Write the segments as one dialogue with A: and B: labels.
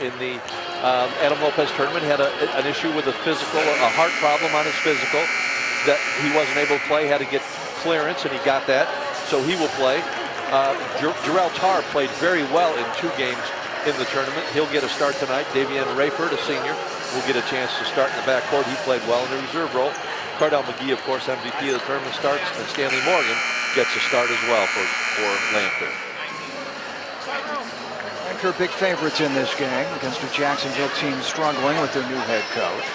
A: in the Adam Lopez tournament. Had an issue with a heart problem on his physical that he wasn't able to play. Had to get clearance, and he got that, so he will play. Jarrell Tarr played very well in 2 games in the tournament. He'll get a start tonight. Davian Rayford, a senior, will get a chance to start in the backcourt. He played well in the reserve role. Cardell McGee, of course, MVP of the tournament, starts, and Stanley Morgan gets a start as well for Lanphier.
B: Lanphier big favorites in this game against a Jacksonville team struggling with their new head coach.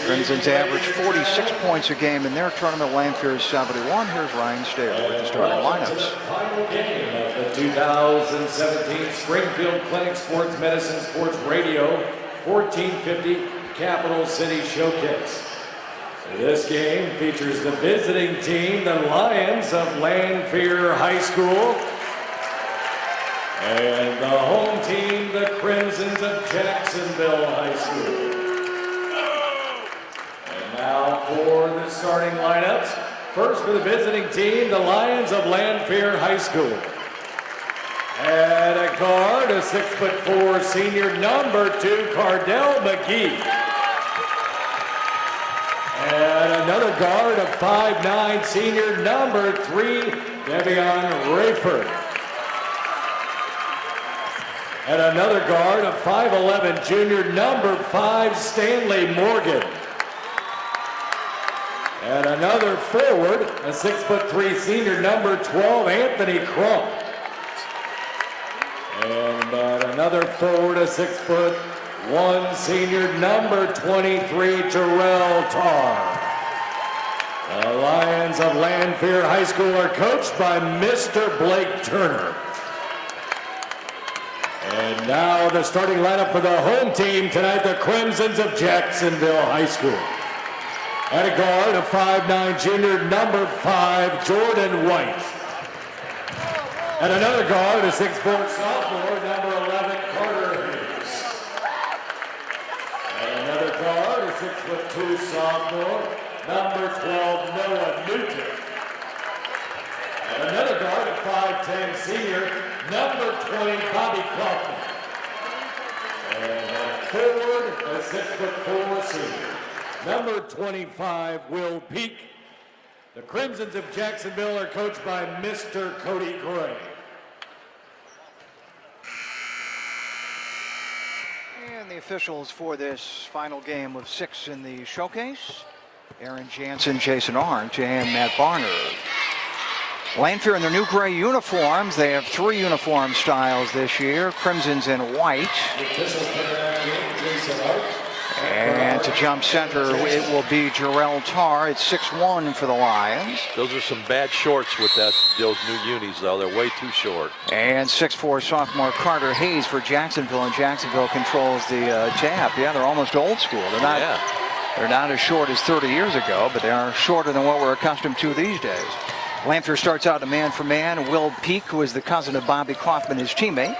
B: Crimson's average 46 points a game in their tournament. Lanphier's 71. Here's Ryan Staley with the starting lineups.
C: Final game of the 2017 Springfield Clinic Sports Medicine Sports Radio 1450 Capital City Showcase. This game features the visiting team, the Lions of Lanphier High School, and the home team, the Crimsons of Jacksonville High School. Now for the starting lineups. First for the visiting team, the Lions of Lanphier High School. At a guard, a 6'4" senior, number 2, Cardell McGee. And another guard, a 5'9" senior, number 3, Davian Rayford. And another guard, a 5'11" junior, number 5, Stanley Morgan. And another forward, a 6'3" senior, number 12, Anthony Crump. And another forward, a 6'1" senior, number 23, Jarrell Tarr. The Lions of Lanphier High School are coached by Mr. Blake Turner. And now the starting lineup for the home team tonight, the Crimsons of Jacksonville High School. At a guard, a 5'9" junior, number 5, Jordan White. And another guard, a 6'4" sophomore, number 11, Carter Hayes. And another guard, a 6'2" sophomore, number 12, Noah Newton. And another guard, a 5'10" senior, number 20, Bobby Kaufman. And a forward, a 6'4" senior, number 25, Will Peak. The Crimsons of Jacksonville are coached by Mr. Cody Gray.
B: And the officials for this final game of 6 in the showcase: Aaron Jansen, Jason Arndt, and Matt Barner. Lanphier in their new gray uniforms. They have 3 uniform styles this year: crimsons and white.
C: The officials for that game, Jason Arndt.
B: And to jump center, it will be Jarrell Tarr. It's 6'1" for the Lions.
A: Those are some bad shorts with those new unis, though. They're way too short.
B: And 6'4" sophomore Carter Hayes for Jacksonville, and Jacksonville controls the tap. Yeah, they're almost old school. They're not as short as 30 years ago, but they are shorter than what we're accustomed to these days. Lanphier starts out a man-for-man. Will Peak, who is the cousin of Bobby Kaufman, his teammate.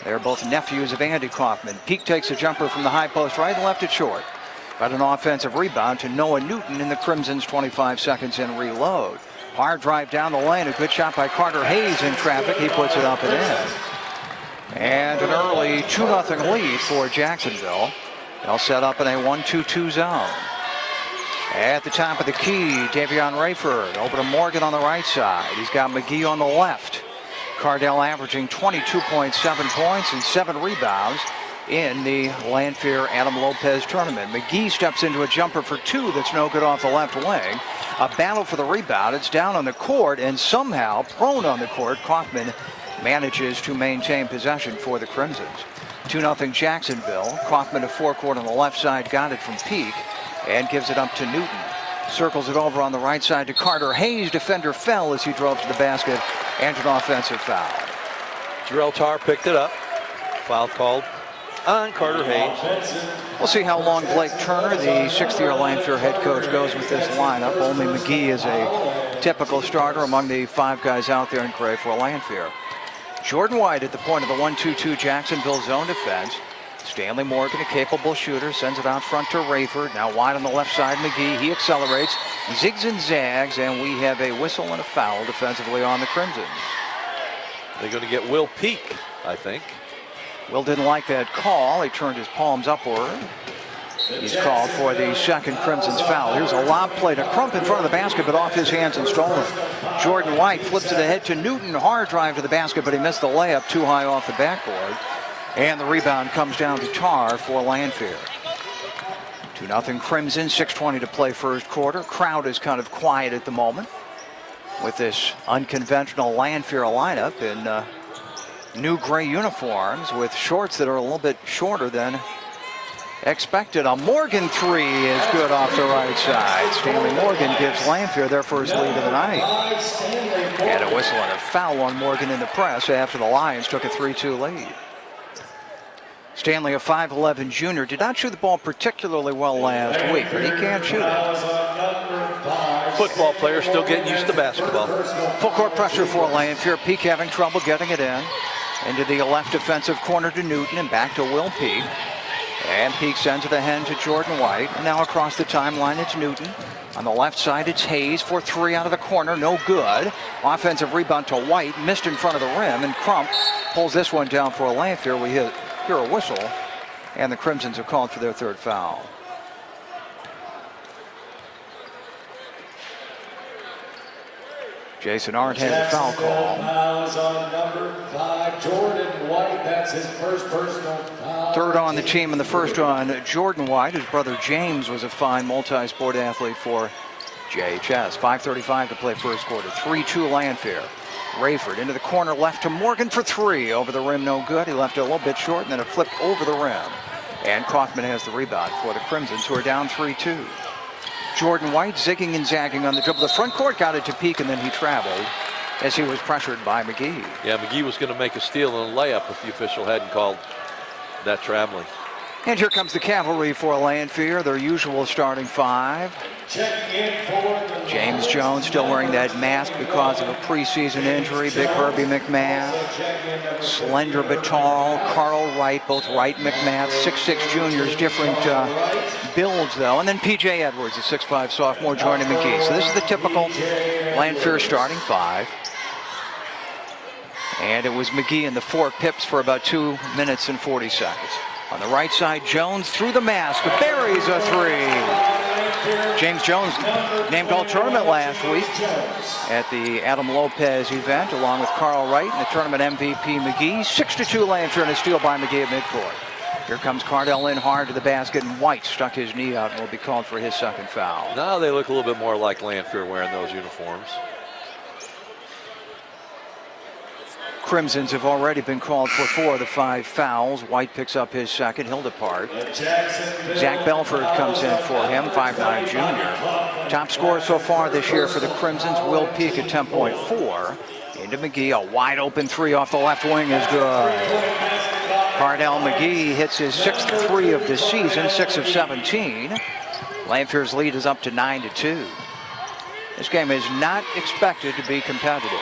B: They're both nephews of Andy Kaufman. Peak takes a jumper from the high post right and left it short. Got an offensive rebound to Noah Newton in the Crimsons. 25 seconds in reload. Hard drive down the lane. A good shot by Carter Hayes in traffic. He puts it up and in. And an early 2-0 lead for Jacksonville. They'll set up in a 1-2-2 zone. At the top of the key, Davian Rayford over to Morgan on the right side. He's got McGee on the left. Cardell averaging 22.7 points and 7 rebounds in the Lanphier Adam Lopez tournament. McGee steps into a jumper for 2 that's no good off the left wing. A battle for the rebound. It's down on the court, and somehow, prone on the court, Kaufman manages to maintain possession for the Crimsons. 2-0 Jacksonville. Kaufman to forecourt on the left side, got it from Peak, and gives it up to Newton. Circles it over on the right side to Carter Hayes. Defender fell as he drove to the basket, and an offensive foul.
A: Jarrell Tarr picked it up. Foul called on Carter Hayes.
B: We'll see how long Blake Turner, the 6th-year Lanphier head coach, goes with this lineup. Only McGee is a typical starter among the 5 guys out there in gray for Lanphier. Jordan White at the point of the 1-2-2 Jacksonville zone defense. Stanley Morgan, a capable shooter, sends it out front to Rayford. Now wide on the left side, McGee. He accelerates, zigs and zags, and we have a whistle and a foul defensively on the Crimsons.
A: They're going to get Will Peak, I think.
B: Will didn't like that call. He turned his palms upward. He's called for the second Crimson's foul. Here's a lob play to Crump in front of the basket, but off his hands and stolen. Jordan White flips it ahead to Newton. Hard drive to the basket, but he missed the layup too high off the backboard. And the rebound comes down to Tar for Lanphier. 2-0 Crimson, 6:20 to play first quarter. Crowd is kind of quiet at the moment with this unconventional Lanphier lineup in new gray uniforms with shorts that are a little bit shorter than expected. A Morgan three is good off the right side. Stanley Morgan gives Lanphier their first lead of the night. And a whistle and a foul on Morgan in the press after the Lions took a 3-2 lead. Stanley, a 5'11 junior, did not shoot the ball particularly well last week, but he can't shoot it.
A: Football player still getting used to basketball.
B: Full court pressure for Lanphier. Peak having trouble getting it in. Into the left defensive corner to Newton and back to Will Peak. And Peak sends it ahead to Jordan White. And now across the timeline, it's Newton. On the left side, it's Hayes for three out of the corner. No good. Offensive rebound to White. Missed in front of the rim. And Crump pulls this one down for Lanphier. We hear a whistle. And the Crimsons have called for their third foul. Jason Arndt has a foul call.
C: Fouls on number 5, Jordan White. That's his first personal foul.
B: Third on the team, and the first on Jordan White. His brother James was a fine multi-sport athlete for JHS. 5:35 to play first quarter. 3-2 Lanphier. Rayford into the corner left to Morgan for three. Over the rim, no good. He left it a little bit short, and then it flipped over the rim. And Kaufman has the rebound for the Crimsons, who are down 3-2. Jordan White zigging and zagging on the dribble. The front court got it to Peak, and then he traveled as he was pressured by McGee.
A: Yeah, McGee was going to make a steal and a layup if the official hadn't called that traveling.
B: And here comes the cavalry for Lanphier, their usual starting five. James Jones still wearing that mask because of a preseason injury. Big Herbie McMath. Slender but tall. Carl Wright, both Wright and McMath. 6'6 juniors, different builds though. And then P.J. Edwards, a 6'5 sophomore, joining McGee. So this is the typical Lanphier starting five. And it was McGee and the four pips for about 2 minutes and 40 seconds. On the right side, Jones through the mask, buries a three. James Jones named all-tournament last week at the Adam Lopez event, along with Carl Wright and the tournament MVP McGee. 6-2 Lanphier and a steal by McGee at midcourt. Here comes Cardell in hard to the basket, and White stuck his knee out and will be called for his second foul.
A: Now they look a little bit more like Lanphier wearing those uniforms.
B: Crimsons have already been called for 4 of the 5 fouls. White picks up his second. He'll depart. Zach Belford comes in for him, 5'9 junior. Top scorer so far this year for the Crimsons. Will Peak at 10.4. Into McGee. A wide open three off the left wing is good. Cardell McGee hits his 6th three of the season, 6 of 17. Lanphier's lead is up to 9-2. This game is not expected to be competitive.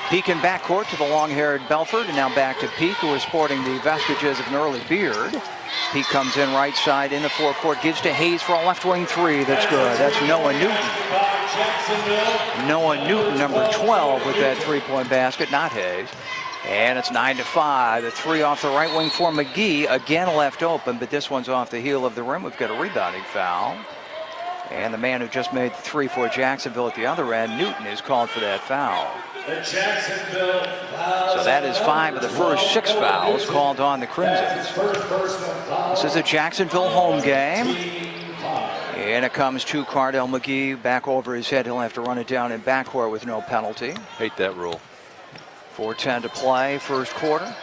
B: Peak in backcourt to the long-haired Belford, and now back to Peak, who is sporting the vestiges of an early beard. Peak comes in right side in the forecourt, gives to Hayes for a left wing three. That's good. That's Noah Newton. Noah Newton, number 12, with that three-point basket, not Hayes. And it's 9-5. The three off the right wing for McGee, again left open, but this one's off the heel of the rim. We've got a rebounding foul. And the man who just made the three for Jacksonville at the other end, Newton, is called for that foul. So that is 5 of the first 6 fouls called on the Crimsons. This is a Jacksonville home game. And it comes to Cardell McGee back over his head. He'll have to run it down in backcourt with no penalty.
A: Hate that rule.
B: 4:10 to play, first quarter.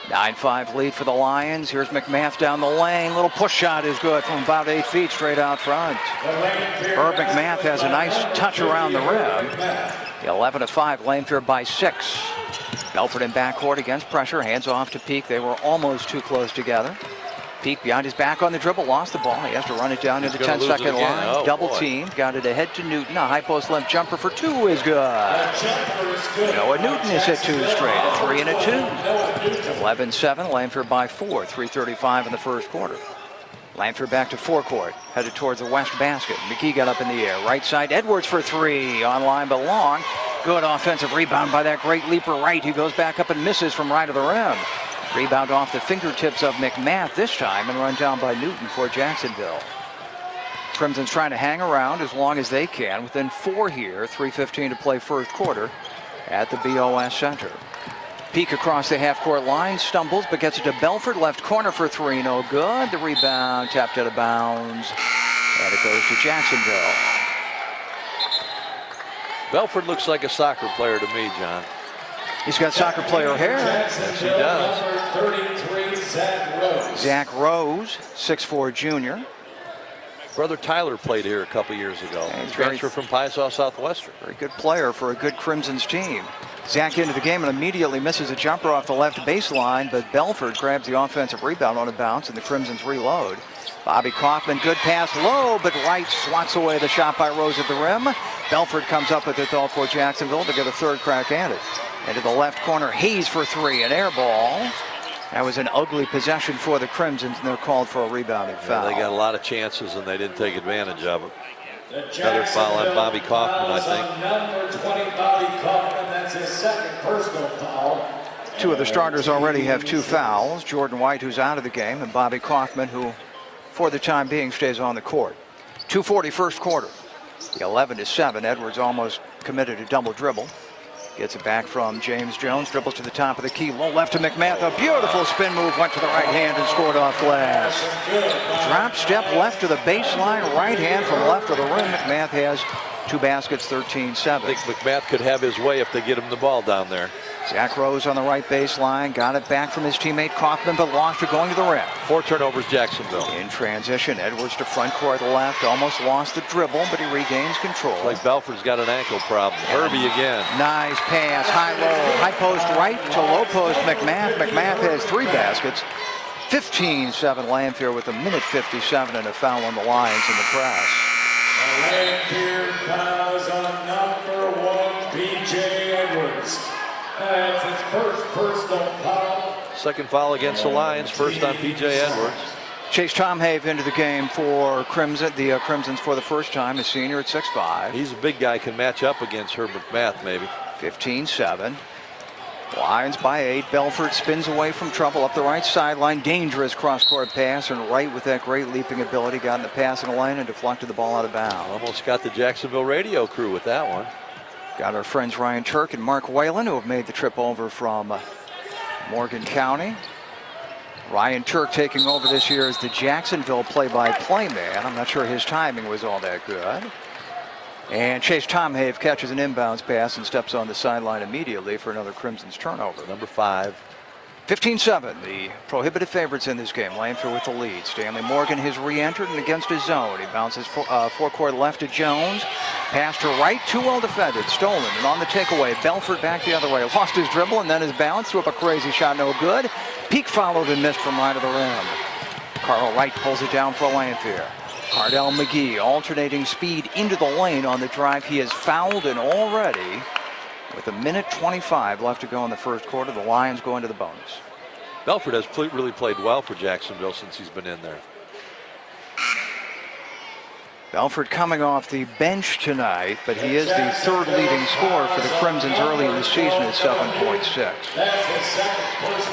B: 9-5 lead for the Lions. Here's McMath down the lane. Little push shot is good from about 8 feet straight out front. Herb McMath has a nice touch around the rim. 11-5, Lanphier by 6. Belford in backcourt against pressure. Hands off to Peak. They were almost too close together. Peak behind his back on the dribble. Lost the ball. He has to run it down to the 10-second line.
A: Oh,
B: double
A: boy.
B: team. Got it ahead to Newton. A high post left jumper for 2 is good. Noah Newton is hit 2 straight. A 3 and a 2. 11-7. Lanphier by 4. 3:35 in the first quarter. Lanphier back to forecourt, headed towards the west basket. McGee got up in the air. Right side, Edwards for 3. On line but long. Good offensive rebound by that great leaper Wright. He goes back up and misses from right of the rim. Rebound off the fingertips of McMath this time and run down by Newton for Jacksonville. Crimson's trying to hang around as long as they can. Within 4 here, 3:15 to play first quarter at the BOS Center. Peak across the half-court line, stumbles but gets it to Belford. Left corner for 3, no good. The rebound tapped out of bounds, and it goes to Jacksonville.
A: Belford looks like a soccer player to me, John.
B: He's got soccer player hair.
A: Yes, he does.
C: Number 33, Zach Rose.
B: Zach Rose, 6'4" junior.
A: Brother Tyler played here a couple years ago.
B: Yeah, he's
A: Transfer from Piasaw Southwestern.
B: Very good player for a good Crimson's team. Zach into the game and immediately misses a jumper off the left baseline, but Belford grabs the offensive rebound on a bounce, and the Crimsons reload. Bobby Kaufman, good pass low, but Wright swats away the shot by Rose at the rim. Belford comes up with it though for Jacksonville to get a third crack at it. Into the left corner, Hayes for 3, an air ball. That was an ugly possession for the Crimsons, and they're called for a rebounding foul.
A: They got a lot of chances, and they didn't take advantage of it. Another foul on Bobby Kaufman, I think.
C: Number 20, Bobby Kaufman. That's his second personal foul.
B: 2 of the starters already have 2 fouls. Jordan White, who's out of the game, and Bobby Kaufman, who, for the time being, stays on the court. 2:40 first quarter. The 11-7. Edwards almost committed a double dribble. Gets it back from James Jones, dribbles to the top of the key, low left to McMath. A beautiful spin move, went to the right hand and scored off glass. Drop step left to the baseline, right hand from left of the rim. McMath has 2 baskets, 13-7.
A: I think McMath could have his way if they get him the ball down there.
B: Zach Rose on the right baseline, got it back from his teammate Kaufman, but lost it going to the rim.
A: 4 turnovers, Jacksonville.
B: In transition, Edwards to front court left, almost lost the dribble, but he regains control.
A: Like Belford's got an ankle problem. Herbie again.
B: Nice pass, high-low, high post right to low post McMath. McMath has 3 baskets. 15-7 Lanphier with 1:57 and a foul on the Lions in the press.
C: Lanphier fouls on number 1, P.J. Edwards. That's his first personal foul.
A: Second foul against the Lions, first on P.J. Edwards.
B: Chase Tomhave into the game for the Crimsons for the first time, a senior at 6'5".
A: He's a big guy, can match up against Herb McMath maybe.
B: 15-7. Lions by 8. Belford spins away from trouble up the right sideline. Dangerous cross-court pass, and Wright with that great leaping ability got in the passing lane and deflected the ball out of bounds.
A: Almost got the Jacksonville radio crew with that one.
B: Got our friends Ryan Turk and Mark Whalen, who have made the trip over from Morgan County. Ryan Turk taking over this year as the Jacksonville play-by-play man. I'm not sure his timing was all that good. And Chase Tomhave catches an inbounds pass and steps on the sideline immediately for another Crimson's turnover.
A: Number 5.
B: 15-7, the prohibited favorites in this game. Lanphier with the lead. Stanley Morgan has re-entered and against his zone. He bounces forecourt left to Jones. Pass to right, too well defended. Stolen, and on the takeaway, Belford back the other way. Lost his dribble and then his balance. Threw up a crazy shot, no good. Peak followed and missed from right of the rim. Carl Wright pulls it down for Lanphier. Cardell McGee alternating speed into the lane on the drive. He has fouled, and already, with 1:25 left to go in the first quarter, the Lions go into the bonus.
A: Belford has really played well for Jacksonville since he's been in there.
B: Belford coming off the bench tonight, but he is the 3rd leading scorer for the Crimsons early in the season at 7.6.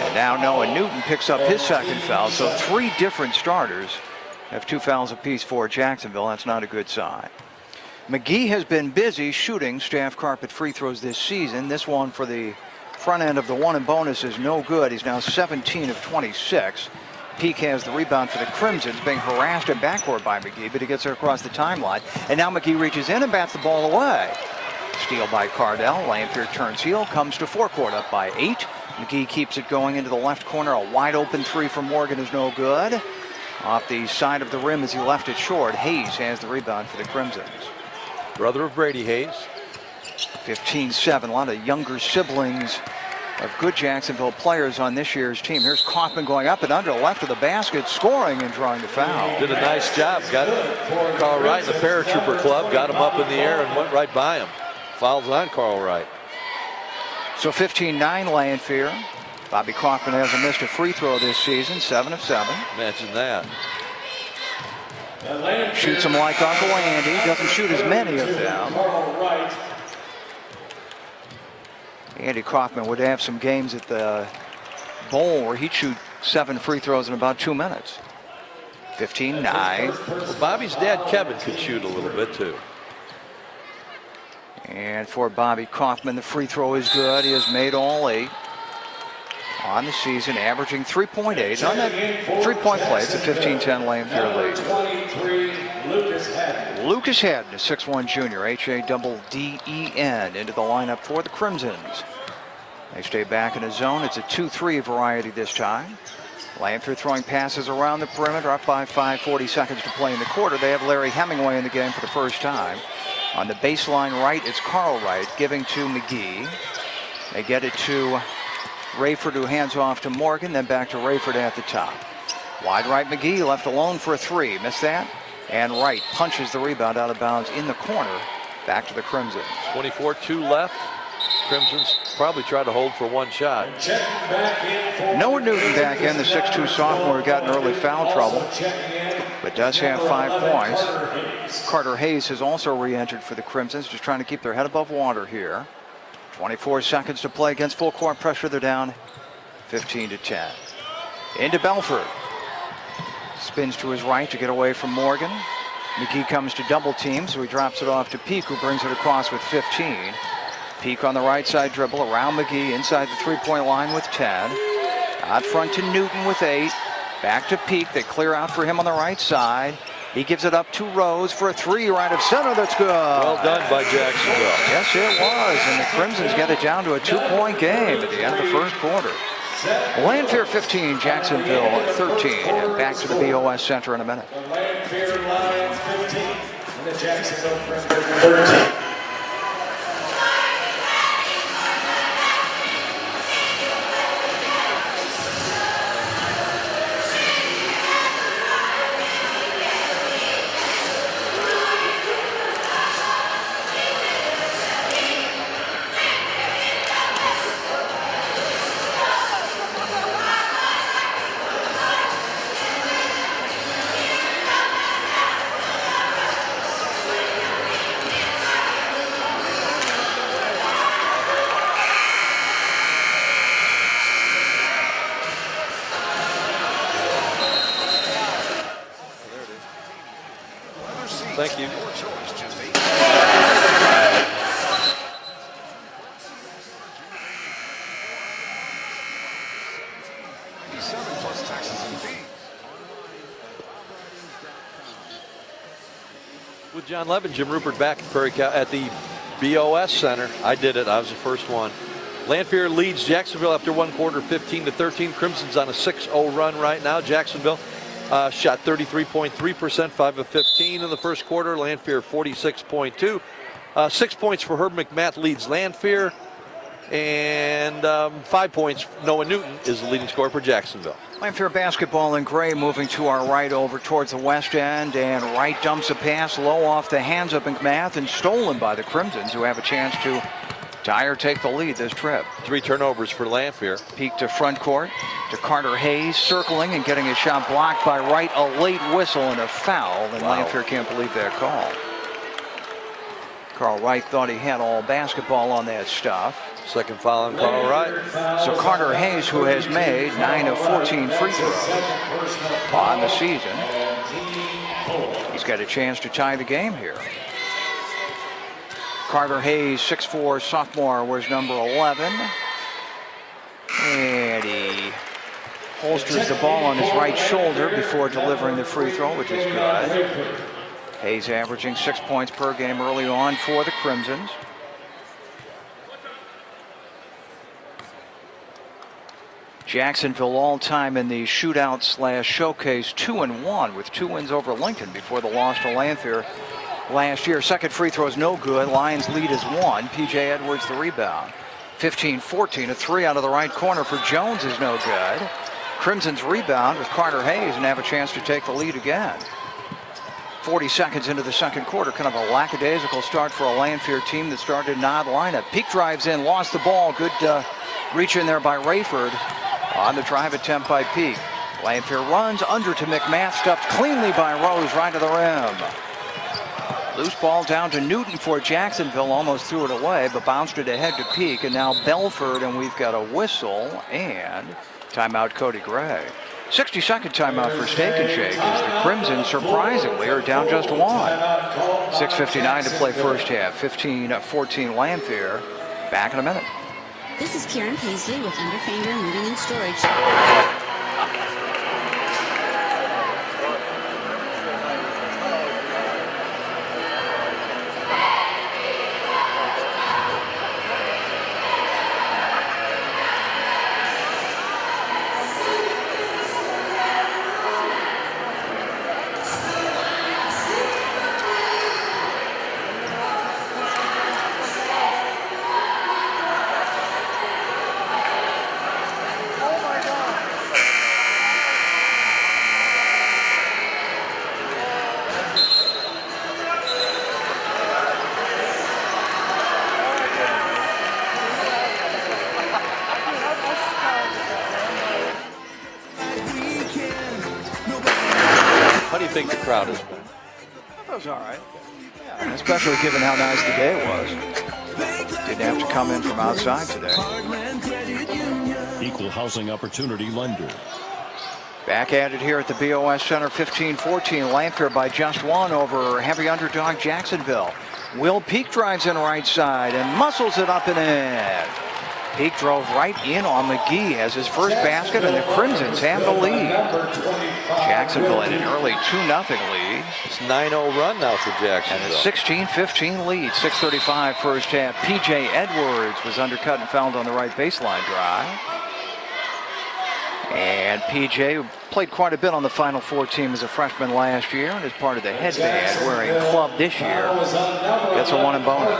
B: And now Noah Newton picks up his second foul, so 3 different starters have 2 fouls apiece for Jacksonville. That's not a good sign. McGee has been busy shooting staff carpet free throws this season. This one for the front end of the one and bonus is no good. He's now 17 of 26. Peak has the rebound for the Crimsons, being harassed at backcourt by McGee, but he gets it across the timeline. And now McGee reaches in and bats the ball away. Steal by Cardell. Lanphier turns heel, comes to forecourt up by 8. McGee keeps it going into the left corner. A wide open 3 from Morgan is no good. Off the side of the rim as he left it short. Hayes has the rebound for the Crimsons.
A: Brother of Brady Hayes.
B: 15-7. A lot of younger siblings of good Jacksonville players on this year's team. Here's Kaufman going up and under, left of the basket, scoring and drawing the foul.
A: Did a nice job. Got Carl Wright in the paratrooper club, got him up in the air and went right by him. Fouls on Carl Wright.
B: So 15-9 Lanphier. Bobby Kaufman hasn't missed a free throw this season, 7 of 7.
A: Imagine that.
B: Shoots him like Uncle Andy, doesn't shoot as many of them. Andy Kaufman would have some games at the bowl where he'd shoot 7 free throws in about 2 minutes. 15-9.
A: Well, Bobby's dad, Kevin, could shoot a little bit too.
B: And for Bobby Kaufman, the free throw is good. He has made all 8 on the season, averaging 3.8. On that 3-point play, it's a 15-10 Lanphier lead. Lucas Haddon, a 6'1 junior, H-A-double-D-E-N, into the lineup for the Crimsons. They stay back in a zone. It's a 2-3 variety this time. Lanphier throwing passes around the perimeter, up by 5, 40 seconds to play in the quarter. They have Larry Hemingway in the game for the first time. On the baseline right, it's Carl Wright giving to McGee. They get it to Rayford, who hands off to Morgan, then back to Rayford at the top. Wide right, McGee left alone for a 3. Missed that. And Wright punches the rebound out of bounds in the corner. Back to the Crimsons.
A: 24-2 left. Crimsons probably try to hold for 1 shot.
B: Noah Newton back in, the 6'2 sophomore, got in early foul trouble, but does have 5 points. Carter Hayes has also re-entered for the Crimsons, just trying to keep their head above water here. 24 seconds to play against full court pressure. They're down 15-10. Into Belford. Spins to his right to get away from Morgan. McGee comes to double team, so he drops it off to Peak, who brings it across with 15. Peak on the right side dribble around McGee inside the 3-point line with 10. Out front to Newton with 8. Back to Peak. They clear out for him on the right side. He gives it up to Rose for a 3 right of center. That's good.
A: Well done by Jacksonville.
B: Yes, it was. And the Crimsons get it down to a 2-point game at the end of the first quarter. Lanphier 15, Jacksonville 13. And back to the BOS Center in a minute.
C: The Lanphier Lions 15 and the Jacksonville Crimson 13.
A: Thank you. With John Levin, Jim Rupert back at the BOS Center. I did it. I was the first one. Lanphier leads Jacksonville after 1 quarter, 15-13. Crimson's on a 6-0 run right now. Jacksonville shot 33.3%, 5 of 15 in the first quarter. Lanphier 46.2. 6 points for Herb McMath leads Lanphier. And 5 points, Noah Newton is the leading scorer for Jacksonville.
B: Lanphier basketball in gray moving to our right over towards the west end. And Wright dumps a pass low off the hands of McMath and stolen by the Crimsons, who have a chance to tie or take the lead this trip. 3
A: turnovers for Lanphier.
B: Peak to front court to Carter Hayes, circling and getting a shot blocked by Wright. A late whistle and a foul, and wow. Lanphier can't believe that call. Carl Wright thought he had all basketball on that stuff.
A: Second foul on Carl Wright.
B: So Carter Hayes, who has made 9 of 14 free throws on the season, he's got a chance to tie the game here. Carter Hayes, 6'4 sophomore, wears number 11. And he holsters the ball on his right shoulder before delivering the free throw, which is good. Hayes averaging 6 points per game early on for the Crimsons. Jacksonville all-time in the shootout/showcase 2-1 with 2 wins over Lincoln before the loss to Lanphier last year. Second free throw is no good. Lions lead is 1. P.J. Edwards the rebound. 15-14, a 3 out of the right corner for Jones is no good. Crimson's rebound with Carter Hayes and have a chance to take the lead again. 40 seconds into the second quarter, kind of a lackadaisical start for a Lanphier team that started an odd lineup. Peak drives in, lost the ball. Good reach in there by Rayford on the drive attempt by Peak. Lanphier runs under to McMath, stuffed cleanly by Rose right to the rim. Loose ball down to Newton for Jacksonville, almost threw it away, but bounced it ahead to Peak, and now Belford, and we've got a whistle, and Timeout, Cody Gray. 60-second timeout for Steak and Shake as the Crimson surprisingly are down just one. 6:59 to play first half. 15-14 Lanphier. Back in a minute.
D: This is Karen Paisley with Underfinger Moving and Storage.
A: How do you think the crowd has been?
B: That was all right. Yeah, especially given how nice the day was. Didn't have to come in from outside today.
E: Equal housing opportunity lender.
B: Back at it here at the BOS Center. 15-14 Lanphier by just one over heavy underdog Jacksonville. Will Peak drives in right side and muscles it up and in. Peak drove right in on McGee as his first basket, and the Crimsons have the lead. Jacksonville had an early 2-0 lead.
A: It's 9-0 run now for Jacksonville.
B: And a 16-15 lead. 6:35 first half. P.J. Edwards was undercut and fouled on the right baseline drive. And P.J. played quite a bit on the Final Four team as a freshman last year and is part of the headband wearing club this year. Gets a one in bonus.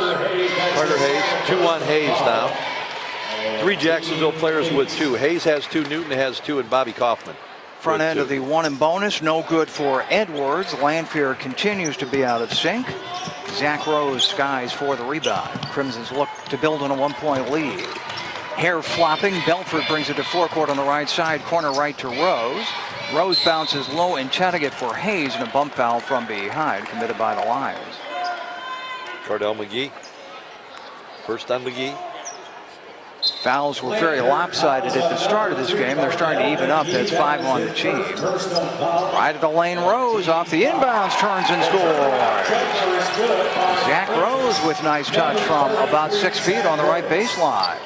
A: Carter Hayes, 2-1 Hayes now. 3 Jacksonville players with 2. Hayes has 2, Newton has 2, and Bobby Kaufman.
B: Front end of the one in bonus, no good for Edwards. Lanphier continues to be out of sync. Zach Rose skies for the rebound. Crimsons look to build on a 1-point lead. Hair flopping, Belford brings it to forecourt on the right side, corner right to Rose. Rose bounces low intending for Hayes, and a bump foul from behind committed by the Lions.
A: Cardell McGee. First on McGee.
B: Fouls were very lopsided at the start of this game. They're starting to even up. That's 5 on the team. Right at the lane, Rose off the inbounds, turns and scores. Zach Rose with nice touch from about 6 feet on the right baseline.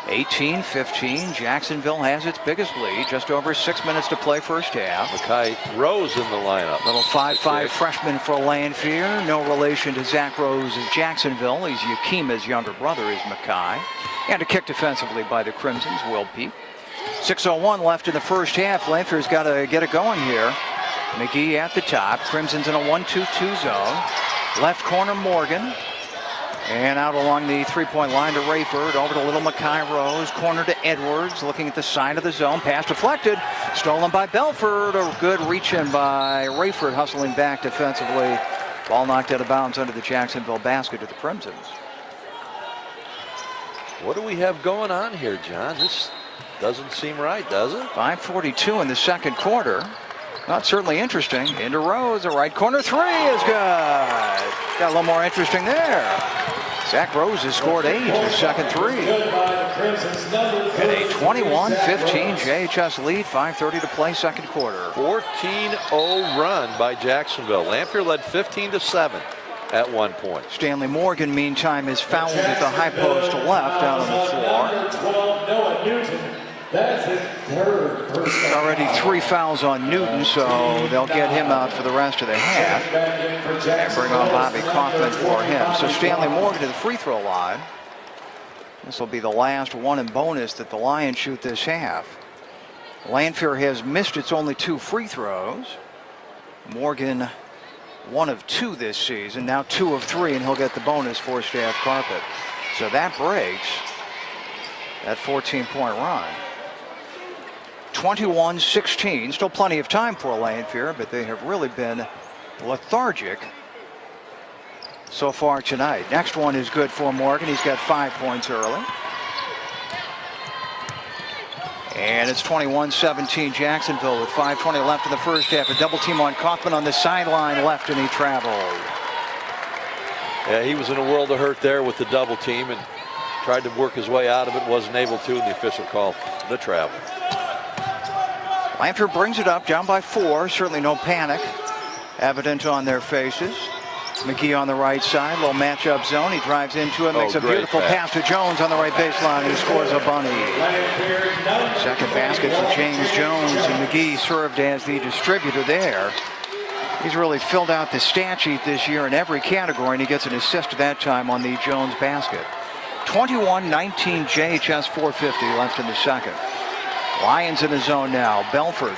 B: 18-15. Jacksonville has its biggest lead. Just over 6 minutes to play first half.
A: Makai Rose in the lineup.
B: Little 5'5" freshman for Lanphier. No relation to Zach Rose as Jacksonville. He's Yakima's younger brother is Makai. And a kick defensively by the Crimsons, Will Peak. 6:01 left in the first half. Lanphier's got to get it going here. McGee at the top. Crimsons in a 1-2-2 zone. Left corner Morgan. And out along the three-point line to Rayford. Over to little Makai Rose. Corner to Edwards. Looking at the side of the zone. Pass deflected. Stolen by Belford. A good reach in by Rayford. Hustling back defensively. Ball knocked out of bounds under the Jacksonville basket to the Crimsons.
A: What do we have going on here, John? This doesn't seem right, does it?
B: 5:42 in the second quarter. Not certainly interesting. Into Rose. A right corner three is good. Got a little more interesting there. Zach Rose has scored 8, his second 3. And a 21-15 JHS lead. 5:30 to play second quarter.
A: 14-0 run by Jacksonville. Lanphier led 15-7 at one point.
B: Stanley Morgan, meantime, is fouled at the high post left out on the floor.
C: That's his third personal
B: Already 3 fouls on Newton, so they'll get him out for the rest of the half. And bring on Bobby Kaufman for him. So Stanley Morgan to the free throw line. This will be the last one in bonus that the Lions shoot this half. Lanphier has missed its only 2 free throws. Morgan 1 of 2 this season, now 2 of 3, and he'll get the bonus for staff carpet. So that breaks that 14-point run. 21-16, still plenty of time for Lanphier, but they have really been lethargic so far tonight. Next one is good for Morgan. He's got 5 points early. And it's 21-17 Jacksonville with 5:20 left in the first half. A double team on Kaufman on the sideline left, and he traveled.
A: Yeah, he was in a world of hurt there with the double team and tried to work his way out of it. Wasn't able to, and the official called the travel.
B: Lanphier brings it up, down by 4. Certainly no panic evident on their faces. McGee on the right side, little matchup zone. He drives into it, makes a beautiful pass to Jones on the right baseline, who scores a bunny. Second basket for James Jones, and McGee served as the distributor there. He's really filled out the stat sheet this year in every category, and he gets an assist that time on the Jones basket. 21-19 JHS 4:50 left in the second. Lions in the zone now. Belford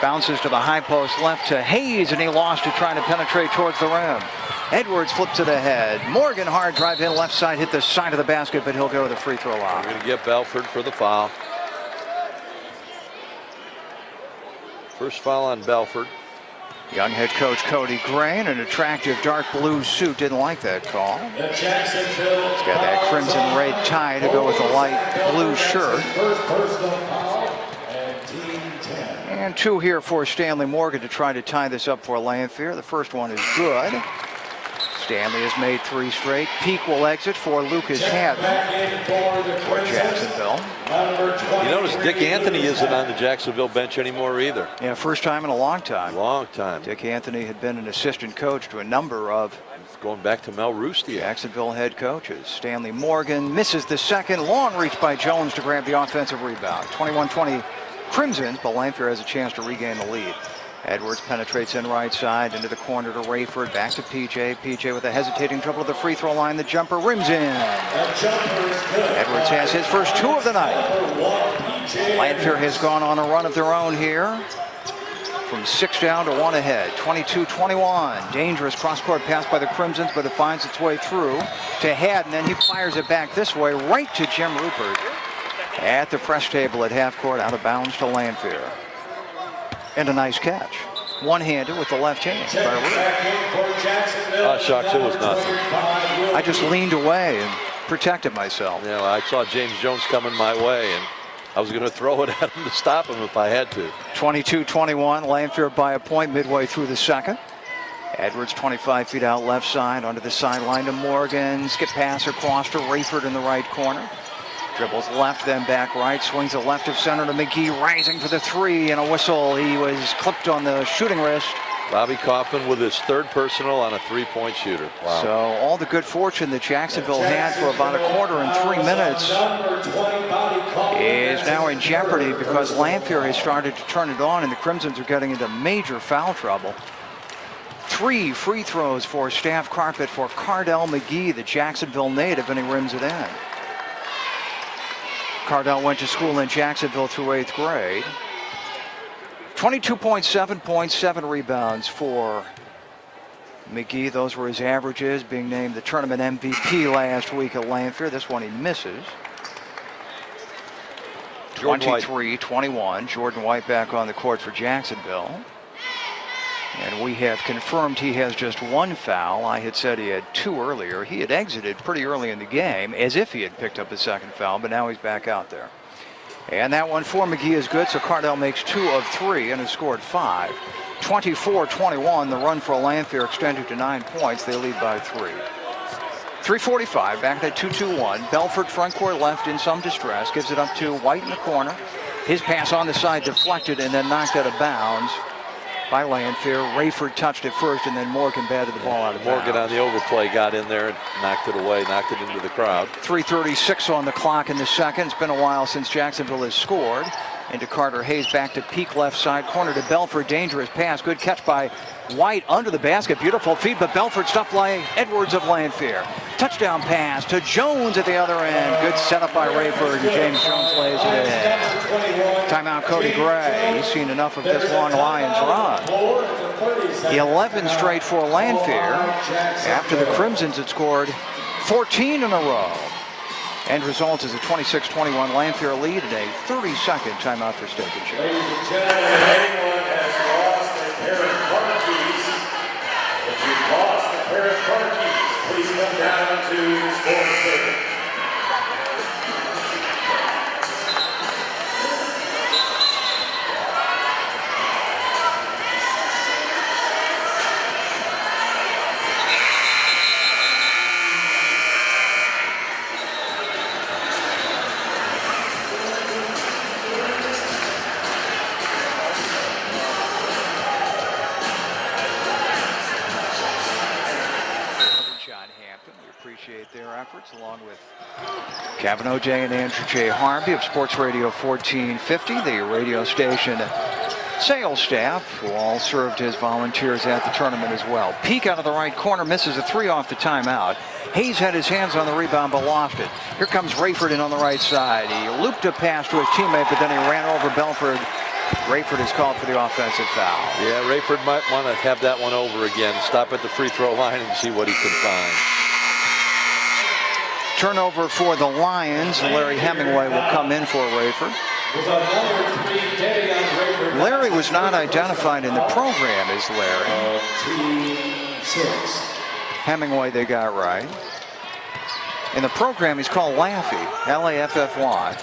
B: bounces to the high post left to Hayes, and he lost it trying to penetrate towards the rim. Edwards flips it ahead. Morgan hard drive in left side, hit the side of the basket, but he'll go to the free throw line.
A: We're going to get Belford for the foul. First foul on Belford.
B: Young head coach Cody Gray in an attractive dark blue suit didn't like that call. He's got that crimson red tie to go with the light blue shirt. And 2 here for Stanley Morgan to try to tie this up for Lanphier. The first one is good. Stanley has made 3 straight. Peak will exit for Lucas Haddon for Jacksonville.
A: You notice Dick Anthony isn't on the Jacksonville bench anymore either.
B: Yeah, first time in a long time.
A: Long time.
B: Dick Anthony had been an assistant coach to a number of
A: going back to Mel Roosty.
B: Jacksonville head coaches. Stanley Morgan misses the second. Long reach by Jones to grab the offensive rebound. 21-20 Crimsons, but Lanphier has a chance to regain the lead. Edwards penetrates in right side into the corner to Rayford. Back to PJ. PJ with a hesitating dribble to the free throw line. The jumper rims in. Edwards has his first 2 of the night. Lanphier has gone on a run of their own here. From 6 down to 1 ahead. 22-21. Dangerous cross-court pass by the Crimsons, but it finds its way through to Haddon, and he fires it back this way right to Jim Rupert at the press table at half court, out of bounds to Lanphier. And a nice catch. One-handed with the left hand.
A: Shucks, it was nothing.
B: I just leaned away and protected myself.
A: Yeah, I saw James Jones coming my way, and I was going to throw it at him to stop him if I had to.
B: 22-21, Lanphier by a point midway through the second. Edwards 25 feet out left side, onto the sideline to Morgan. Skip pass across to Rayford in the right corner. Dribbles left, then back right, swings it left of center to McGee, rising for the 3, and a whistle. He was clipped on the shooting wrist.
A: Bobby Kaufman with his 3rd personal on a 3-point shooter. Wow.
B: So all the good fortune that Jacksonville had for about a quarter and 3 minutes is now in jeopardy because Lanphier has started to turn it on, and the Crimsons are getting into major foul trouble. 3 free throws for Staff Carpet for Cardell McGee, the Jacksonville native, and he rims it in. Cardell went to school in Jacksonville through 8th grade. 22.7 points, 7 rebounds for McGee. Those were his averages, being named the tournament MVP last week at Lanphier. This one he misses. 23-21. Jordan White back on the court for Jacksonville. And we have confirmed he has just 1 foul. I had said he had 2 earlier. He had exited pretty early in the game as if he had picked up his 2nd foul, but now he's back out there. And that one for McGee is good, so Cardell makes 2 of 3 and has scored 5. 24-21, the run for Lanphier extended to 9 points. They lead by 3. 3:45, back at 2-2-1. Belford front court left in some distress, gives it up to White in the corner. His pass on the side deflected and then knocked out of bounds by Lanphier. Rayford touched it first, and then Morgan batted the ball out of bounds.
A: Morgan on the overplay got in there and knocked it away, knocked it into the crowd.
B: 3:36 on the clock in the second. It's been a while since Jacksonville has scored. Into Carter Hayes, back to Peak left side, corner to Belford. Dangerous pass, good catch by White under the basket. Beautiful feed, but Belford stuffed by Edwards of Lanphier. Touchdown pass to Jones at the other end. Good setup by Rayford, and James Jones lays it in. Timeout Cody Gray. He's seen enough of this long Lions run. 11 straight for Lanphier after the Crimsons had scored 14 in a row. End result is a 26-21 Lanphier lead and a 30-second timeout for Steak and Shake.
C: Ladies and gentlemen, if anyone has lost a pair of car keys, if you've lost a pair of car keys, please come down to the sports table.
B: along with Kevin O'Day and Andrew J. Harvey of Sports Radio 1450, the radio station sales staff, who all served as volunteers at the tournament as well. Peak out of the right corner, misses a three off the timeout. Hayes had his hands on the rebound but lost it. Here comes Rayford in on the right side. He looped a pass to his teammate, but then he ran over Belford. Rayford is called for the offensive foul.
A: Yeah, Rayford might want to have that one over again. Stop at the free throw line and see what he can find.
B: Turnover for the Lions. Larry Hemingway will come in for Rayford. Larry was not identified in the program as Larry. Hemingway they got right. In the program he's called Lanphier, L-A-F-F-Y.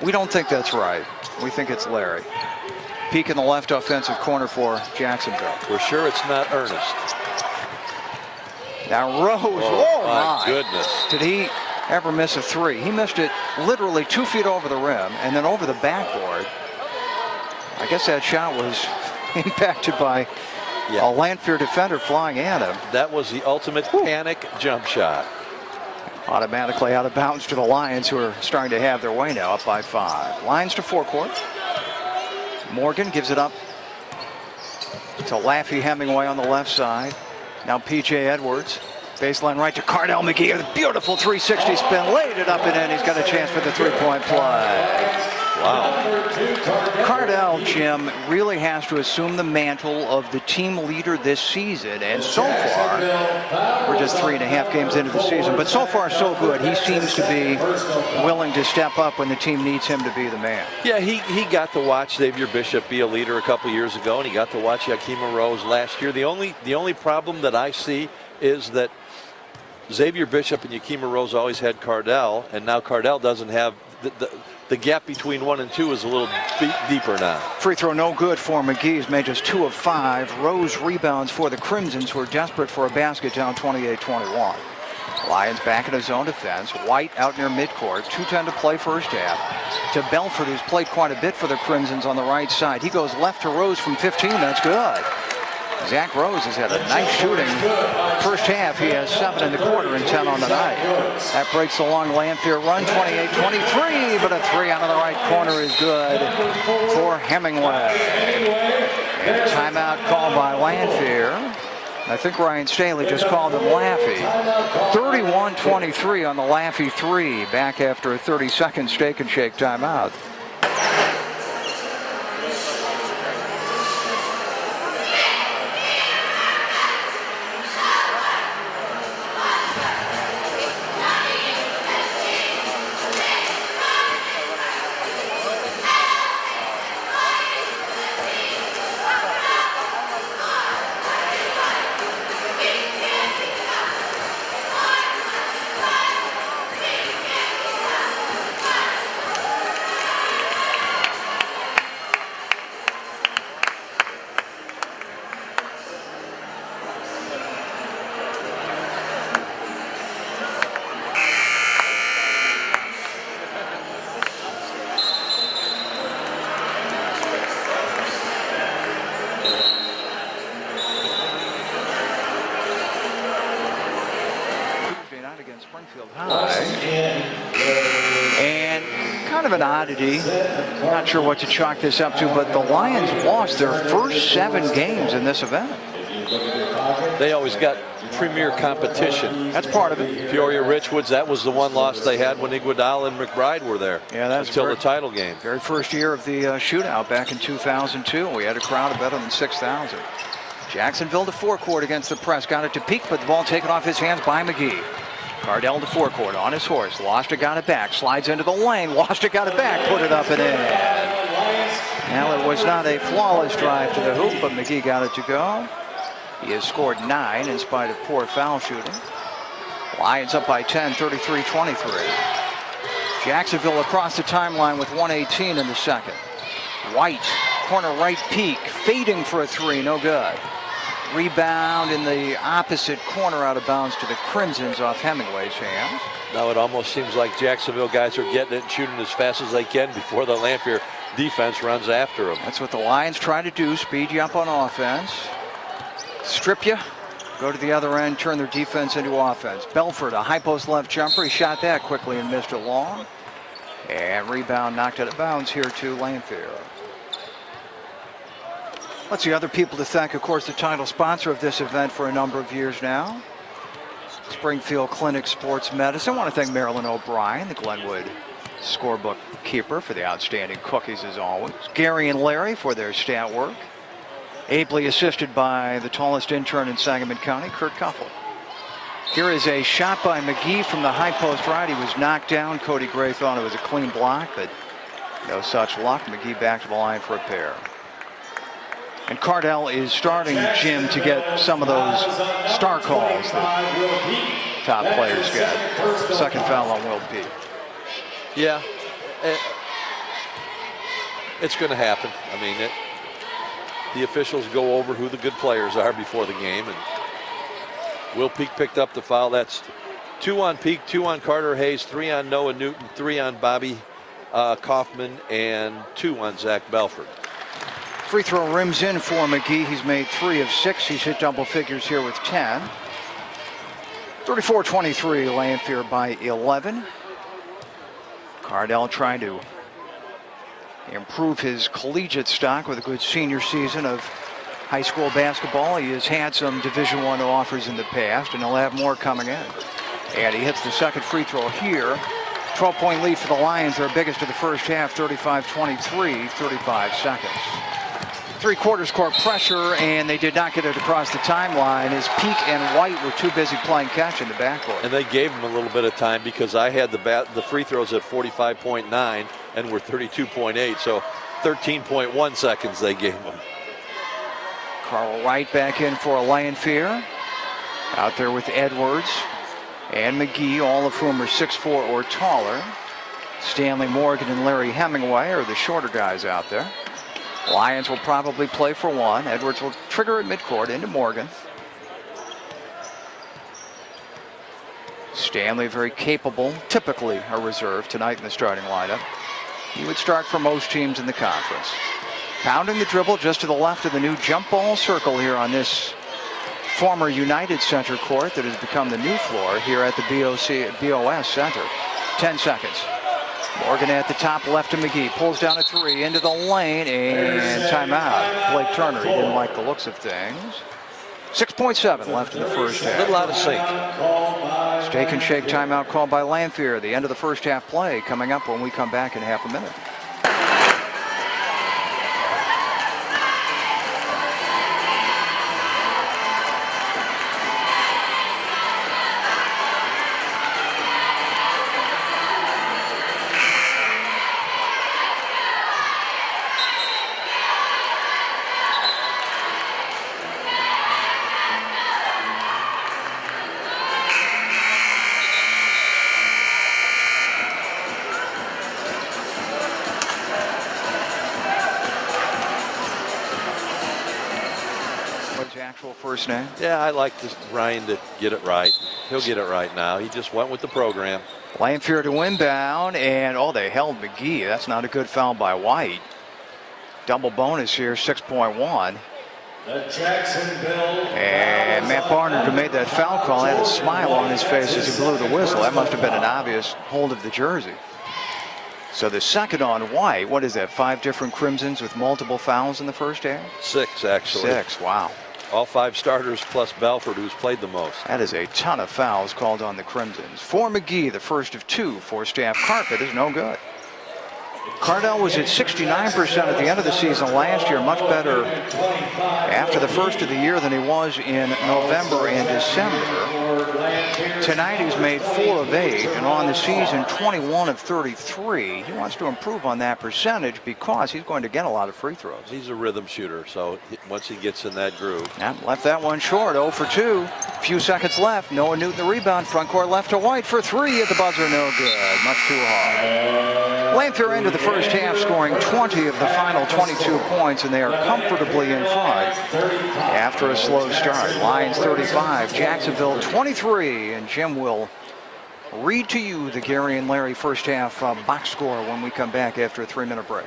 B: We don't think that's right. We think it's Larry. Peek in the left offensive corner for Jacksonville.
A: We're sure it's not Ernest.
B: Now Rose, oh my
A: goodness.
B: Did he ever miss a three? He missed it literally 2 feet over the rim and then over the backboard. I guess that shot was impacted by a Lanphier defender flying at him.
A: That was the ultimate panic jump shot.
B: Automatically out of bounds to the Lions, who are starting to have their way now, up by 5. Lions to forecourt. Morgan gives it up to Laffy Hemingway on the left side. Now P.J. Edwards. Baseline right to Cardell McGee. A beautiful 360 spin. Laid it up and in. He's got a chance for the three-point play. Wow. Cardell, Jim, really has to assume the mantle of the team leader this season. And so far, we're just 3.5 games into the season. But so far, so good. He seems to be willing to step up when the team needs him to be the man.
A: Yeah, he got to watch Xavier Bishop be a leader a couple years ago, and he got to watch Yakima Rose last year. The only problem that I see is that Xavier Bishop and Yakima Rose always had Cardell, and now Cardell doesn't have the gap between 1 and 2 is a little deeper now.
B: Free throw no good for McGee. He's made just 2 of 5. Rose rebounds for the Crimsons, who are desperate for a basket, down 28-21. Lions back in his zone defense. White out near midcourt. 2:10 to play first half. To Belford, who's played quite a bit for the Crimsons on the right side. He goes left to Rose from 15. That's good. Zach Rose has had a nice shooting first half. He has 7 in the quarter and 10 on the night. That breaks the long Lanphier run, 28-23, but a 3 out of the right corner is good for Hemingway. And a timeout called by Lanphier. I think Ryan Staley just called him Laffy. 31-23 on the Laffy 3, back after a 30-second steak and shake timeout. And kind of an oddity, not sure what to chalk this up to, but the Lions lost their first 7 games in this event.
A: They always got premier competition.
B: That's part of it.
A: Peoria Richwoods, that was the one loss they had when Iguodala and McBride were there.
B: Yeah, that's
A: until the title game.
B: Very first year of the shootout back in 2002. We had a crowd of better than 6,000. Jacksonville to forecourt against the press. Got it to Peak, but the ball taken off his hands by McGee. Cardell to forecourt on his horse. Lost it, got it back. Slides into the lane. Lost it, got it back. Put it up and in. Now it was not a flawless drive to the hoop, but McGee got it to go. He has scored 9 in spite of poor foul shooting. Lions up by 10, 33-23. Jacksonville across the timeline with 1:18 in the second. White, corner right Peak, fading for a 3, no good. Rebound in the opposite corner, out of bounds to the Crimsons off Hemingway's hands.
A: Now it almost seems like Jacksonville guys are getting it and shooting as fast as they can before the Lanphier defense runs after them.
B: That's what the Lions try to do, speed you up on offense. Strip you, go to the other end, turn their defense into offense. Belford, a high post left jumper. He shot that quickly and missed it long. And rebound knocked out of bounds here to Lanphier. Let's see, other people to thank, of course, the title sponsor of this event for a number of years now. Springfield Clinic Sports Medicine. I want to thank Marilyn O'Brien, the Glenwood scorebook keeper, for the outstanding cookies as always. Gary and Larry for their stat work. Ably assisted by the tallest intern in Sangamon County, Kurt Kuffel. Here is a shot by McGee from the high post right. He was knocked down. Cody Gray thought it was a clean block, but no such luck. McGee back to the line for a pair. And Cardell is starting, Jim, to get some of those star calls that top players get. Second foul on Will Peak.
A: Yeah, it's going to happen. I mean, the officials go over who the good players are before the game, and Will Peak picked up the foul. That's 2 on Peak, 2 on Carter Hayes, 3 on Noah Newton, 3 on Bobby Kaufman, and 2 on Zach Belford.
B: Free throw rims in for McGee. He's made 3 of 6. He's hit double figures here with 10. 34-23, Lanphier by 11. Cardell trying to improve his collegiate stock with a good senior season of high school basketball. He has had some Division I offers in the past, and he'll have more coming in. And he hits the second free throw here. 12-point lead for the Lions, their biggest of the first half, 35-23, 35 seconds. Three-quarters court pressure, and they did not get it across the timeline as Peak and White were too busy playing catch in the backcourt.
A: And they gave him a little bit of time because I had the free throws at 45.9 and were 32.8, so 13.1 seconds they gave him.
B: Carl Wright back in for Lanphier. Out there with Edwards and McGee, all of whom are 6'4" or taller. Stanley Morgan and Larry Hemingway are the shorter guys out there. Lions will probably play for one. Edwards will trigger at midcourt into Morgan. Stanley very capable, typically a reserve tonight in the starting lineup. He would start for most teams in the conference. Pounding the dribble just to the left of the new jump ball circle here on this former United Center court that has become the new floor here at the BOS Center. 10 seconds. Morgan at the top left to McGee. Pulls down a 3 into the lane and timeout. Blake Turner, he didn't like the looks of things. 6.7 left in the first half.
A: A little out of sync.
B: Steak and shake timeout called by Lanphier. The end of the first half play coming up when we come back in half a minute. First name.
A: Yeah, I like Ryan to get it right. He'll get it right now. He just went with the program.
B: Lanphier to inbound, and they held McGee. That's not a good foul by White. Double bonus here, 6.1.
C: The Jacksonville.
B: And Matt Barnard, who made that foul call, had a smile on his face as he blew the whistle. That must have been an obvious hold of the jersey. So the second on White. What is that, 5 different Crimsons with multiple fouls in the first half?
A: 6, actually.
B: 6, wow.
A: All 5 starters plus Belford, who's played the most.
B: That is a ton of fouls called on the Crimsons. For McGee, the first of 2 for Staff Carpet is no good. Cardell was at 69% at the end of the season last year, much better after the first of the year than he was in November and December. Tonight he's made 4 of 8, and on the season 21 of 33. He wants to improve on that percentage because he's going to get a lot of free throws.
A: He's a rhythm shooter, so once he gets in that groove.
B: Yeah, left that one short, 0 for 2. Few seconds left. Noah Newton the rebound, front court left to White for 3 at the buzzer, no good. Much too hard. Lanphier into the first half scoring 20 of the final 22 points, and they are comfortably in front after a slow start. Lions 35, Jacksoville 23, and Jim will read to you the Gary and Larry first half box score when we come back after a 3-minute break.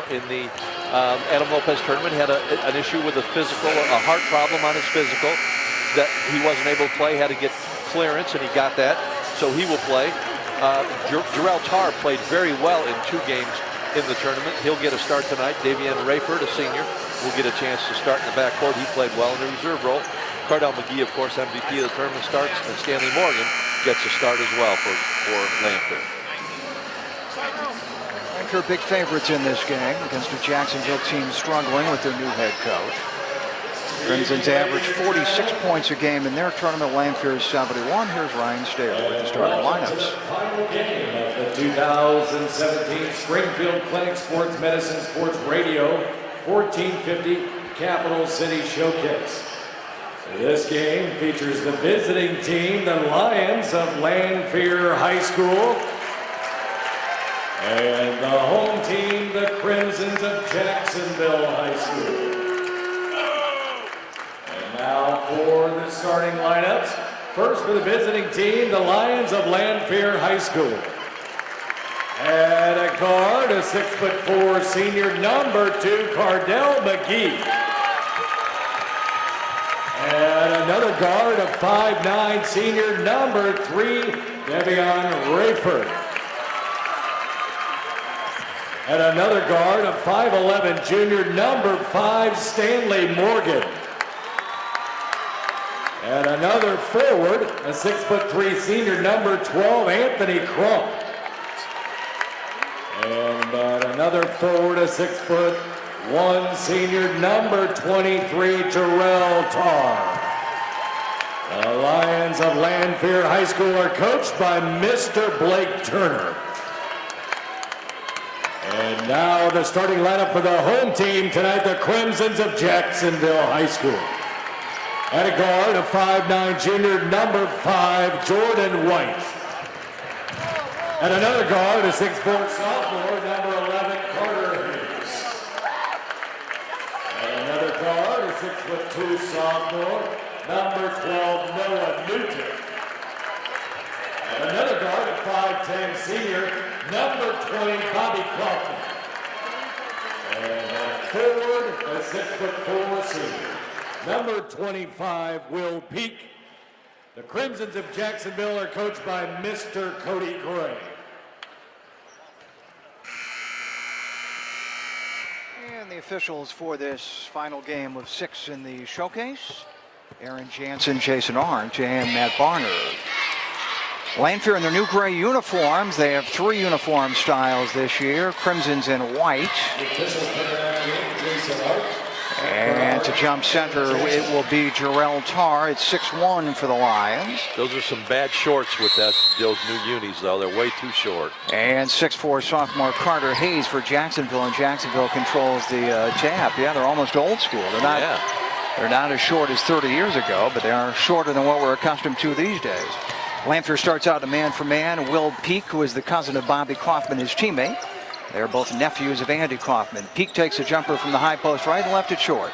A: In the Adam Lopez tournament, had an issue with a heart problem on his physical that he wasn't able to play, had to get clearance, and he got that, so he will play. Jarrell Tarr played very well in 2 games in the tournament. He'll get a start tonight. Davian Rayford, a senior, will get a chance to start in the backcourt. He played well in the reserve role. Cardell McGee, of course, MVP of the tournament, starts, and Stanley Morgan gets a start as well for Lanphier.
B: Lanphier big favorites in this game against a Jacksonville team struggling with their new head coach. Crimson's averaged 46 points a game in their tournament. Lanphier's 71. Here's Ryan Staley with the starting lineups.
C: Final game of the 2017 Springfield Clinic Sports Medicine Sports Radio 1450 Capital City Showcase. This game features the visiting team, the Lions of Lanphier High School, and the home team, the Crimsons of Jacksonville High School. And now for the starting lineups. First for the visiting team, the Lions of Lanphier High School. At a guard, a 6'4" senior, number 2, Cardell McGee. another guard of 5'9", senior number 3, Devion Rayford. And another guard of 5'11", junior number 5, Stanley Morgan. And another forward, a 6'3", senior number 12, Anthony Crump. And another forward, a 6'1", senior number 23, Jarrell Tarr. The Lions of Lanphier High School are coached by Mr. Blake Turner. And now the starting lineup for the home team tonight, the Crimsons of Jacksonville High School. At a guard, a 5'9", junior number 5, Jordan White. And another guard, a 6'4", sophomore, number 11, Carter Hayes. And another guard, a 6'2", sophomore, number 12, Noah Newton. And another guard, a 5'10", senior, number 20, Bobby Kaufman. And a forward, a 6'4", senior, number 25, Will Peak. The Crimsons of Jacksonville are coached by Mr. Cody Gray.
B: And the officials for this final game of 6 in the showcase: Aaron Jansen, Jason Arndt, and Matt Barner. Lanphier in their new gray uniforms. They have 3 uniform styles this year: crimsons and white. And to jump center, it will be Jarrell Tarr at 6'1" for the Lions.
A: Those are some bad shorts with those new unis, though. They're way too short.
B: And 6'4" sophomore Carter Hayes for Jacksonville, and Jacksonville controls the jab. Yeah, they're almost old school. They're not as short as 30 years ago, but they are shorter than what we're accustomed to these days. Lanphier starts out a man-for-man. Will Peak, who is the cousin of Bobby Kaufman, his teammate. They're both nephews of Andy Kaufman. Peak takes a jumper from the high post right and left it short.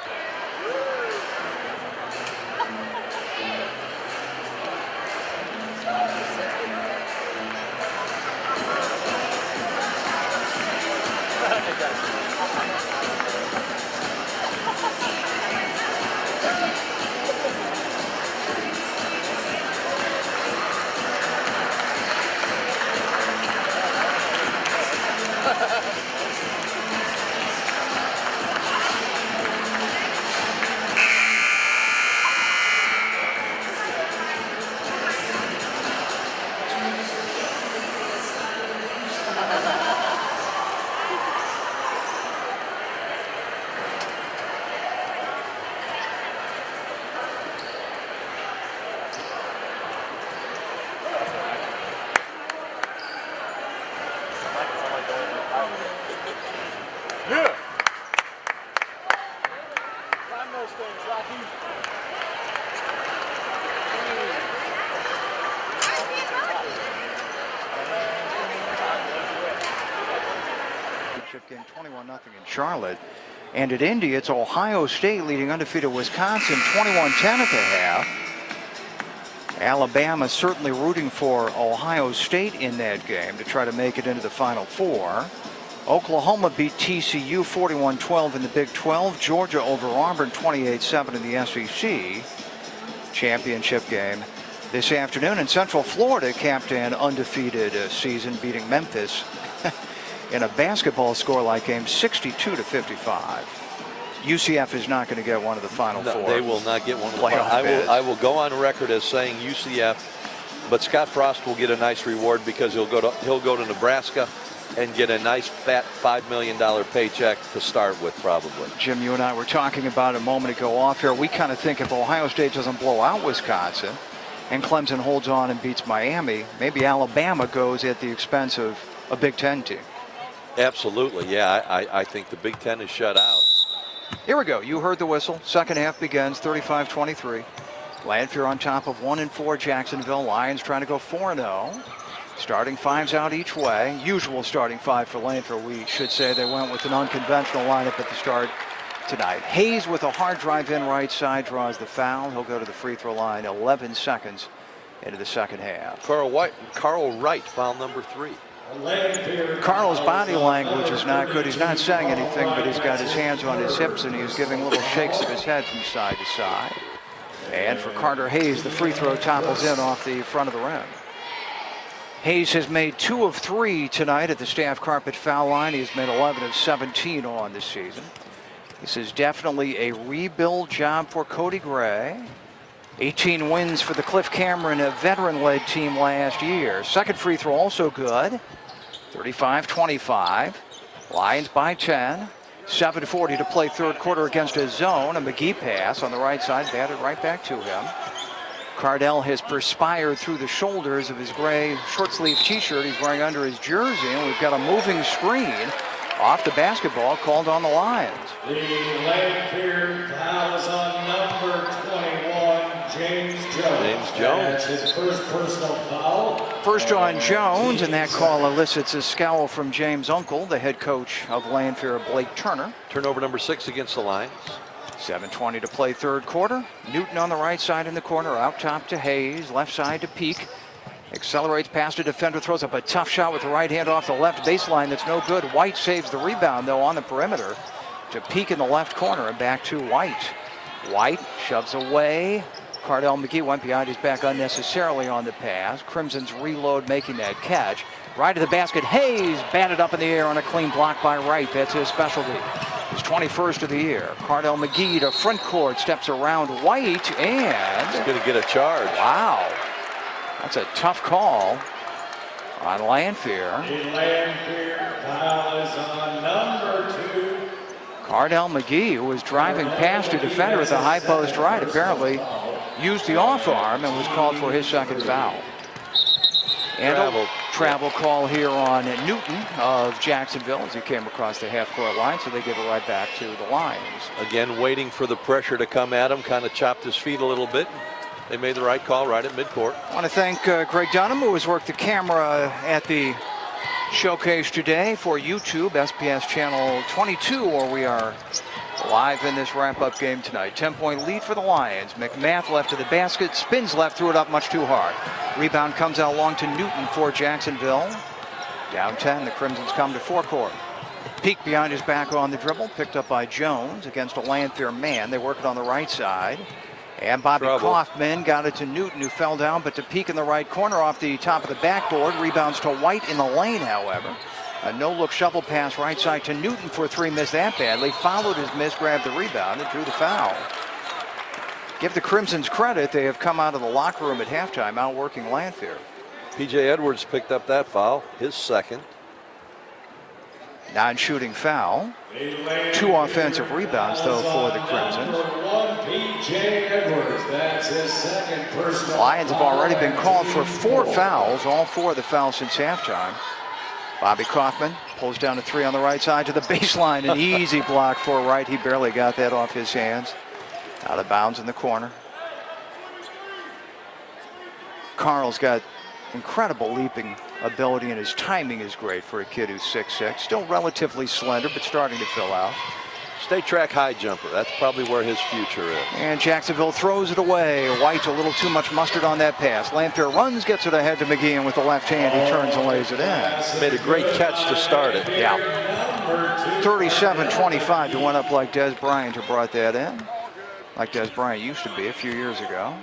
B: Game 21-0 in Charlotte. And at Indy, it's Ohio State leading undefeated Wisconsin 21-10 at the half. Alabama certainly rooting for Ohio State in that game to try to make it into the Final Four. Oklahoma beat TCU 41-12 in the Big 12. Georgia over Auburn 28-7 in the SEC championship game this afternoon. And Central Florida capped an undefeated season, beating Memphis in a basketball score-like game 62-55. UCF is not going to get one of the Final Four.
A: They will not get one.
B: I
A: will go on record as saying UCF, but Scott Frost will get a nice reward because he'll go to Nebraska and get a nice fat $5 million paycheck to start with, probably.
B: Jim, you and I were talking about a moment ago off here. We kind of think if Ohio State doesn't blow out Wisconsin and Clemson holds on and beats Miami, maybe Alabama goes at the expense of a Big Ten team.
A: Absolutely, yeah. I think the Big Ten is shut out.
B: Here we go. You heard the whistle. Second half begins 35-23. Lanphier on top of 1-4 Jacksonville. Lions trying to go 4-0. Starting fives out each way. Usual starting five for Lanphier. We should say they went with an unconventional lineup at the start tonight. Hayes with a hard drive in right side draws the foul. He'll go to the free throw line 11 seconds into the second half.
A: Carl Wright, foul number 3.
B: Carl's body language is not good. He's not saying anything, but he's got his hands on his hips and he's giving little shakes of his head from side to side. And for Carter Hayes, the free throw topples in off the front of the rim. Hayes has made 2 of 3 tonight at the staff carpet foul line. He has made 11 of 17 on this season. This is definitely a rebuild job for Cody Gray. 18 wins for the Cliff Cameron, a veteran-led team last year. Second free throw also good. 35-25. Lions by 10. 7:40 to play third quarter against a zone. A McGee pass on the right side, batted right back to him. Cardell has perspired through the shoulders of his gray short sleeve t-shirt he's wearing under his jersey, and we've got a moving screen off the basketball called on the Lions.
C: The Lanphier foul is on number 21, James Jones.
A: James Jones.
C: That's his first personal foul.
B: First on Jones, and that call elicits a scowl from James' uncle, the head coach of Lanphier, Blake Turner.
A: Turnover number 6 against the Lions.
B: 7:20 to play third quarter. Newton on the right side in the corner, out top to Hayes, left side to Peak. Accelerates past a defender, throws up a tough shot with the right hand off the left baseline. That's no good. White saves the rebound, though, on the perimeter to Peak in the left corner and back to White. White shoves away. Cardell McGee went behind his back unnecessarily on the pass. Crimson's reload making that catch. Right to the basket. Hayes batted up in the air on a clean block by Wright. That's his specialty. His 21st of the year. Cardell McGee to front court, steps around White, and
A: He's going to get a charge.
B: wow. That's a tough call on Lanphier.
C: The Lanphier foul is on number 2.
B: Cardell McGee, who was driving past a defender at the high post right, apparently used the off arm and was called for his second foul. And a travel call here on Newton of Jacksonville as he came across the half-court line, so they give it right back to the Lions.
A: Again, waiting for the pressure to come at him, kind of chopped his feet a little bit. They made the right call right at midcourt.
B: I want to thank Greg Dunham, who has worked the camera at the showcase today for YouTube, SPS Channel 22, where we are live in this wrap-up game tonight. 10-point lead for the Lions. McMath left to the basket, spins left, threw it up much too hard. Rebound comes out long to Newton for Jacksonville. Down 10, the Crimsons come to forecourt. Peak behind his back on the dribble, picked up by Jones against a Lanphier man. They work it on the right side. And Bobby Kaufman got it to Newton, who fell down, but to Peak in the right corner off the top of the backboard. Rebounds to White in the lane, however. A no-look shovel pass right side to Newton for 3, missed that badly. Followed his miss, grabbed the rebound, and drew the foul. Give the Crimsons credit. They have come out of the locker room at halftime outworking Lanphier.
A: P.J. Edwards picked up that foul, his second.
B: Non-shooting foul. 2 offensive rebounds, though, for the Crimsons.
C: P.J. Edwards, that's his second personal.
B: Lions have already been called for 4 fouls, all 4 of the fouls since halftime. Bobby Kaufman pulls down a 3 on the right side to the baseline. An easy block for Wright. He barely got that off his hands. Out of bounds in the corner. Carl's got incredible leaping ability, and his timing is great for a kid who's 6'6". Still relatively slender, but starting to fill out.
A: State track high jumper. That's probably where his future is.
B: And Jacksonville throws it away. White a little too much mustard on that pass. Lanphier runs, gets it ahead to McGee, and with the left hand he turns and lays it in.
A: Made a great catch to start it.
B: Yeah. 37-25 to win up like Des Bryant, who brought that in. Like Des Bryant used to be a few years ago.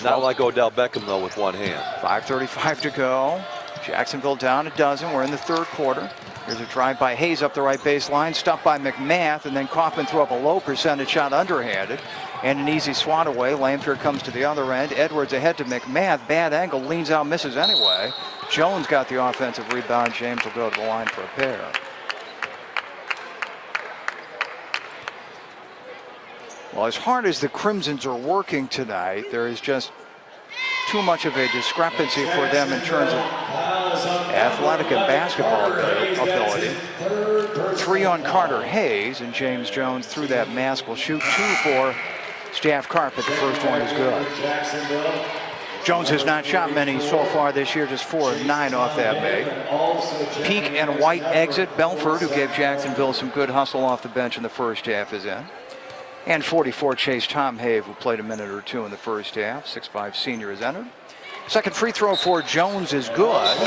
A: Not like Odell Beckham, though, with one hand.
B: 5:35 to go. Jacksonville down a dozen. We're in the third quarter. Here's a drive by Hayes up the right baseline, stopped by McMath, and then Kaufman threw up a low percentage shot underhanded. And an easy swat away. Lanphier comes to the other end. Edwards ahead to McMath. Bad angle, leans out, misses anyway. Jones got the offensive rebound. James will go to the line for a pair. Well, as hard as the Crimsons are working tonight, there is just too much of a discrepancy for them in terms of athletic and basketball ability. 3 on Carter Hayes, and James Jones through that mask will shoot 2 for staff carpet. The first one is good. Jones has not shot many so far this year, just 4 of 9 off that make. Peak and White exit. Belford, who gave Jacksonville some good hustle off the bench in the first half, is in. And 44 Chase Tom Have, who played a minute or 2 in the first half. 6'5" senior is entered. Second free throw for Jones is good.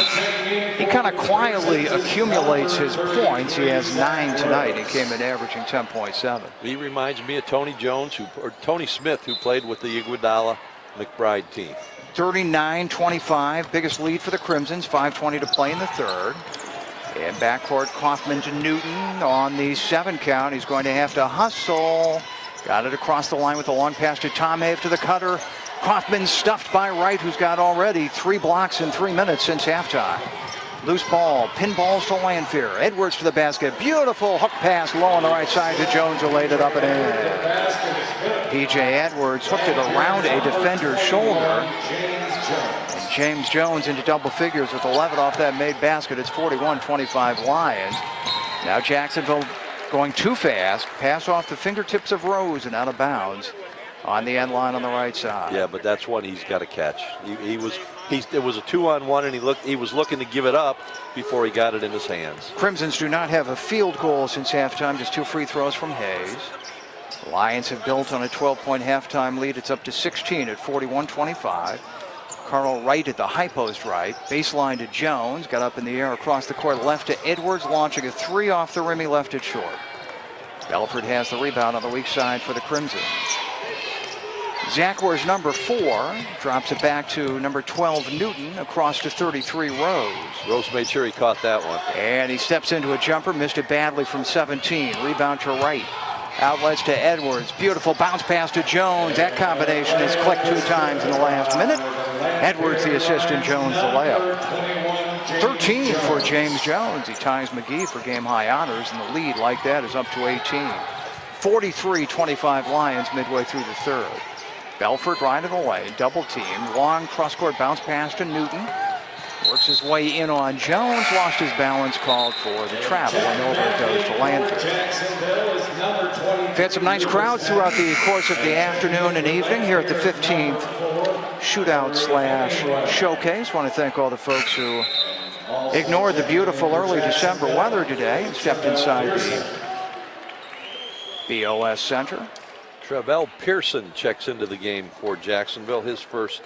B: He kind of quietly accumulates his points. He has 9 tonight. He came in averaging 10.7.
A: He reminds me of Tony Jones, or Tony Smith, who played with the Iguodala McBride team.
B: 39-25, biggest lead for the Crimsons. 5:20 to play in the third. And backcourt, Kaufman to Newton on the 7 count. He's going to have to hustle. Got it across the line with a long pass to Tom Have to the cutter. Kaufman stuffed by Wright, who's got already 3 blocks in 3 minutes since halftime. Loose ball, pinballs to Lanphier. Edwards to the basket. Beautiful hook pass low on the right side to Jones, who laid it up and in. P.J. Edwards hooked it around a defender's shoulder. And James Jones into double figures with 11 off that made basket. It's 41-25 Lions. Now Jacksonville going too fast. Pass off the fingertips of Rose and out of bounds on the end line on the right side.
A: Yeah, but that's one he's got to catch. It was a 2-on-1, and he was looking to give it up before he got it in his hands.
B: Crimsons do not have a field goal since halftime, just 2 free throws from Hayes. The Lions have built on a 12-point halftime lead. It's up to 16 at 41-25. Carl Wright at the high post right. Baseline to Jones. Got up in the air across the court left to Edwards, launching a 3 off the rim. He left it short. Belford has the rebound on the weak side for the Crimsons. Zachwar's number 4 drops it back to number 12 Newton, across to 33 Rose.
A: Rose made sure he caught that one.
B: And he steps into a jumper, missed it badly from 17. Rebound to Wright. Outlets to Edwards. Beautiful bounce pass to Jones. That combination has clicked 2 times in the last minute. Edwards the assist and Jones the layup. 13 for James Jones. He ties McGee for game high honors, and the lead like that is up to 18. 43-25 Lions midway through the third. Belford right of the lane, double team, long cross-court bounce pass to Newton. Works his way in on Jones, lost his balance, called for the travel, and over it goes to Lanphier. We've had some nice crowds throughout the course of the afternoon and evening here at the 15th shootout/showcase. Want to thank all the folks who ignored the beautiful early December weather today and stepped inside the BOS Center.
A: Travell Pearson checks into the game for Jacksonville. His first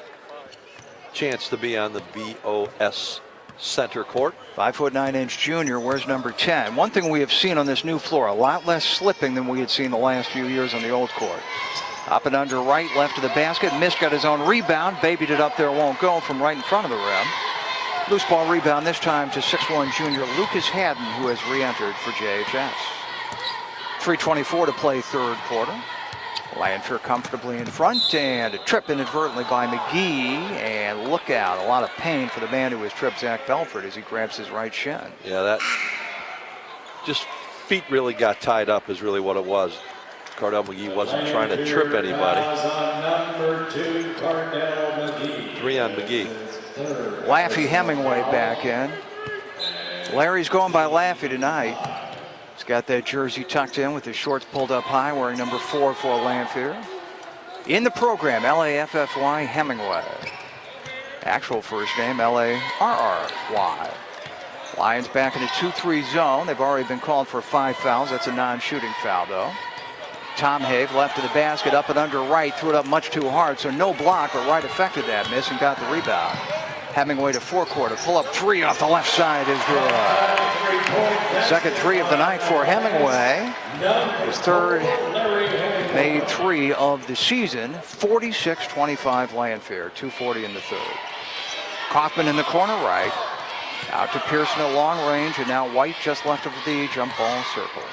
A: chance to be on the BOS Center court.
B: 5'9" junior, wears number 10. One thing we have seen on this new floor, a lot less slipping than we had seen the last few years on the old court. Up and under right, left of the basket. Missed, got his own rebound. Babied it up there, won't go from right in front of the rim. Loose ball rebound, this time to 6'1" junior Lucas Haddon, who has re-entered for JHS. 3:24 to play third quarter. Lanphier comfortably in front, and a trip inadvertently by McGee, and look out, a lot of pain for the man who has tripped Zach Belford as he grabs his right shin.
A: Yeah, that just feet really got tied up is really what it was. Cardell McGee wasn't trying to trip anybody.
C: Number 2, Cardell McGee.
A: 3 on McGee.
B: Laffy Hemingway back in. Larry's going by Laffy tonight. He's got that jersey tucked in with his shorts pulled up high, wearing number 4 for Lanphier. In the program, Laffy Hemingway. Actual first name, Larry. Lions back in a 2-3 zone. They've already been called for 5 fouls. That's a non-shooting foul, though. Tom Have left of the basket, up and under right, threw it up much too hard, so no block, but Wright affected that miss and got the rebound. Hemingway to forecourt, a pull-up 3 off the left side is good. Second 3 of the night for Hemingway. His third made 3 of the season. 46-25 Lanphier, 2:40 in the third. Kaufman in the corner right. Out to Pearson at long range, and now White just left of the jump ball circle.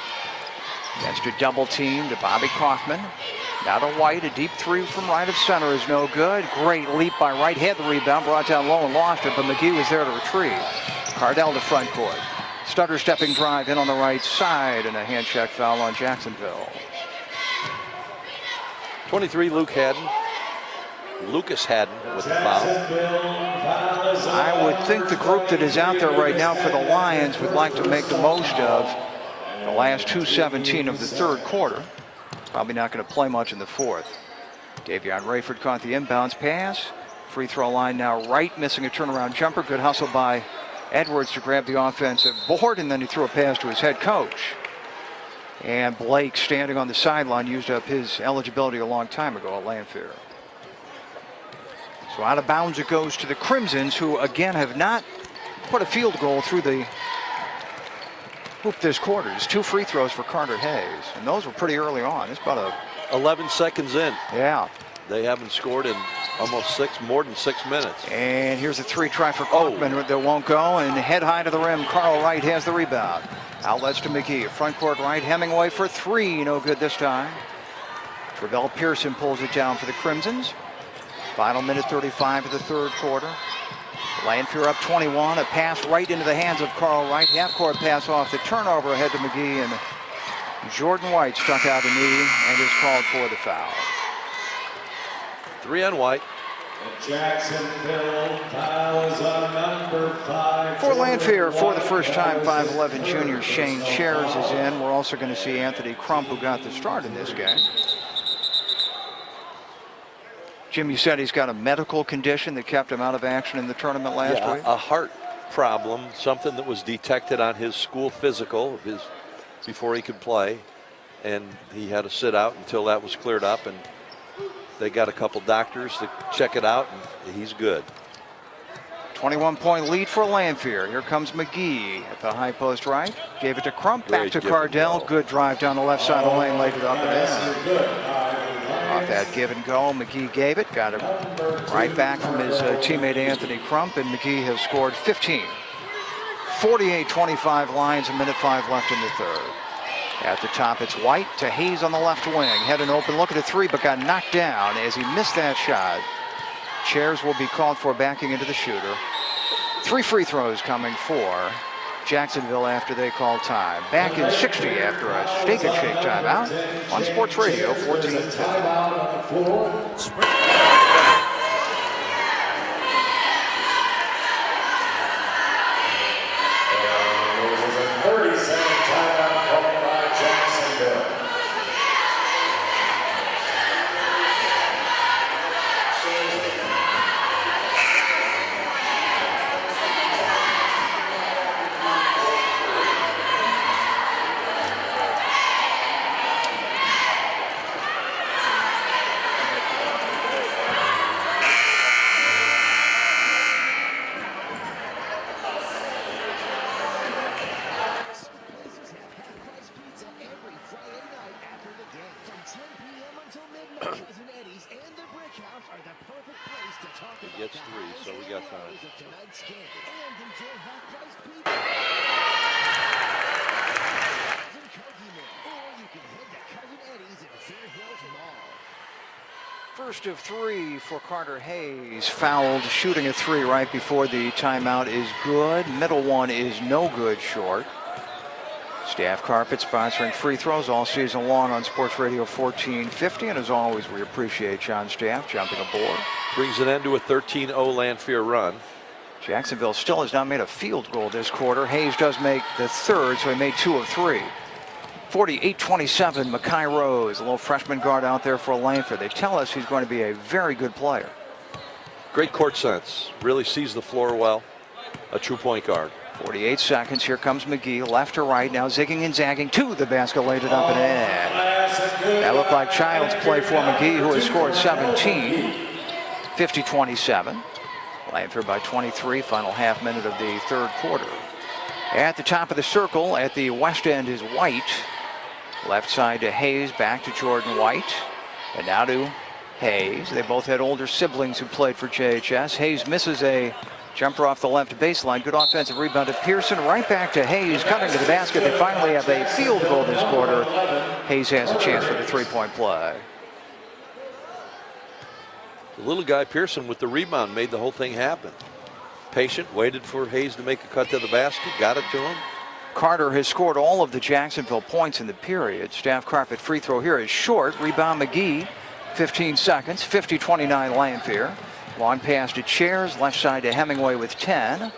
B: Against a double team to Bobby Kaufman. Now to White, a deep 3 from right of center is no good. Great leap by Wright, had the rebound, brought down low and lost it, but McGee was there to retrieve. Cardell to front court. Stutter stepping drive in on the right side, and a hand check foul on Jacksonville.
A: 23, Lucas Haddon with the foul.
B: I would think the group that is out there right now for the Lions would like to make the most of the last 2:17 of the third quarter. Probably not going to play much in the fourth. Davion Rayford caught the inbounds pass. Free throw line now right, missing a turnaround jumper. Good hustle by Edwards to grab the offensive board, and then he threw a pass to his head coach. And Blake, standing on the sideline, used up his eligibility a long time ago at Lanphier. So out of bounds it goes to the Crimsons, who again have not put a field goal through the hoop this quarter. There's 2 free throws for Carter Hayes, and those were pretty early on. It's about
A: 11 seconds in.
B: Yeah.
A: They haven't scored in almost more than 6 minutes.
B: And here's a 3 try for Kaufman that won't go, and head high to the rim. Carl Wright has the rebound. Outlets to McGee. Front court right. Hemingway for 3. No good this time. Travell Pearson pulls it down for the Crimsons. Final minute 35 of the third quarter. Lanphier up 21. A pass right into the hands of Carl Wright. Half-court pass off the turnover ahead to McGee, and Jordan White struck out a knee and is called for the foul.
A: 3 on White.
C: Jacksonville fouls on number 5.
B: For Lanphier, for the first time, 5'11" junior Shane Chairs is in. We're also going to see Anthony Crump, who got the start in this game. Jim, you said he's got a medical condition that kept him out of action in the tournament last week?
A: A heart problem, something that was detected on his school physical before he could play, and he had to sit out until that was cleared up, and they got a couple doctors to check it out, and he's good.
B: 21-point lead for Lanphier. Here comes McGee at the high post right. Gave it to Crump, back to Cardell. Good drive down the left side of the lane, laid it up and in. Off that give and go, McGee gave it, got it right back from his teammate Anthony Crump, and McGee has scored 15. 48-25 Lions, 1:05 left in the third. At the top, it's White to Hayes on the left wing. Had an open look at a 3, but got knocked down as he missed that shot. Chairs will be called for backing into the shooter. 3 free throws coming for Jacksonville after they call time. Back in 60 after a Steak and Shake timeout on Sports Radio 1450.
C: 30-second timeout called by Jacksonville.
A: He gets 3, so we got time.
B: First of 3 for Carter Hayes. Fouled, shooting a 3 right before the timeout is good. Middle one is no good, short. Staff Carpet sponsoring free throws all season long on Sports Radio 1450. And as always, we appreciate John Staff jumping aboard.
A: Brings an end to a 13-0 Lanphier run.
B: Jacksonville still has not made a field goal this quarter. Hayes does make the third, so he made 2 of 3. 48-27, Makai Rose, a little freshman guard out there for Lanphier. They tell us he's going to be a very good player.
A: Great court sense. Really sees the floor well. A true point guard.
B: 48 seconds. Here comes McGee, left to right. Now zigging and zagging to the basket, laid it up and in. That looked like child's play for McGee, who has scored 17. 50-27. Lanphier by 23. Final half minute of the third quarter. At the top of the circle, at the west end is White. Left side to Hayes, back to Jordan White. And now to Hayes. They both had older siblings who played for JHS. Hayes misses a jumper off the left baseline. Good offensive rebound to Pearson. Right back to Hayes, cutting to the basket. They finally have a field goal this quarter. Hayes has a chance for the three-point play.
A: The little guy Pearson with the rebound made the whole thing happen. Patient, waited for Hayes to make a cut to the basket, got it to him.
B: Carter has scored all of the Jacksonville points in the period. Staff Carpet free throw here is short. Rebound McGee, 15 seconds, 50-29 Lanphier. Long pass to Chairs, left side to Hemingway with 10.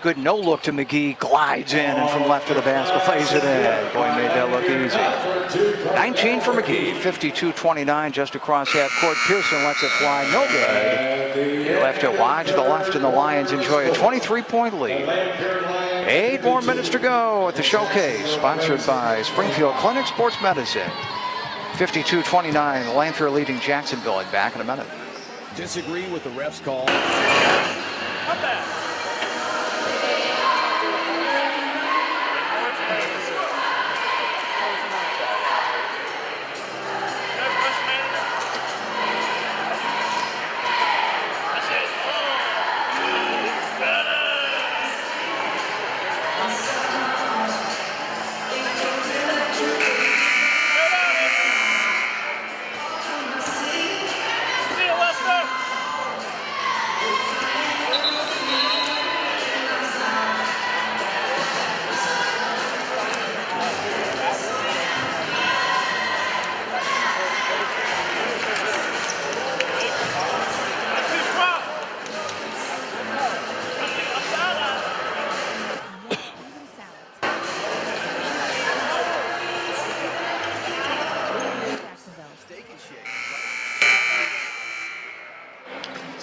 B: Good no look to McGee, glides in and from left to the basket, plays it in. Boy, made that look easy. 19 for McGee, 52-29 just across half court. Pearson lets it fly, no good. He left it wide to the left, and the Lions enjoy a 23-point lead. 8 more minutes to go at the showcase, sponsored by Springfield Clinic Sports Medicine. 52-29, Lanphier leading Jacksonville, and back in a minute.
E: Disagree with the ref's call.
F: Come back.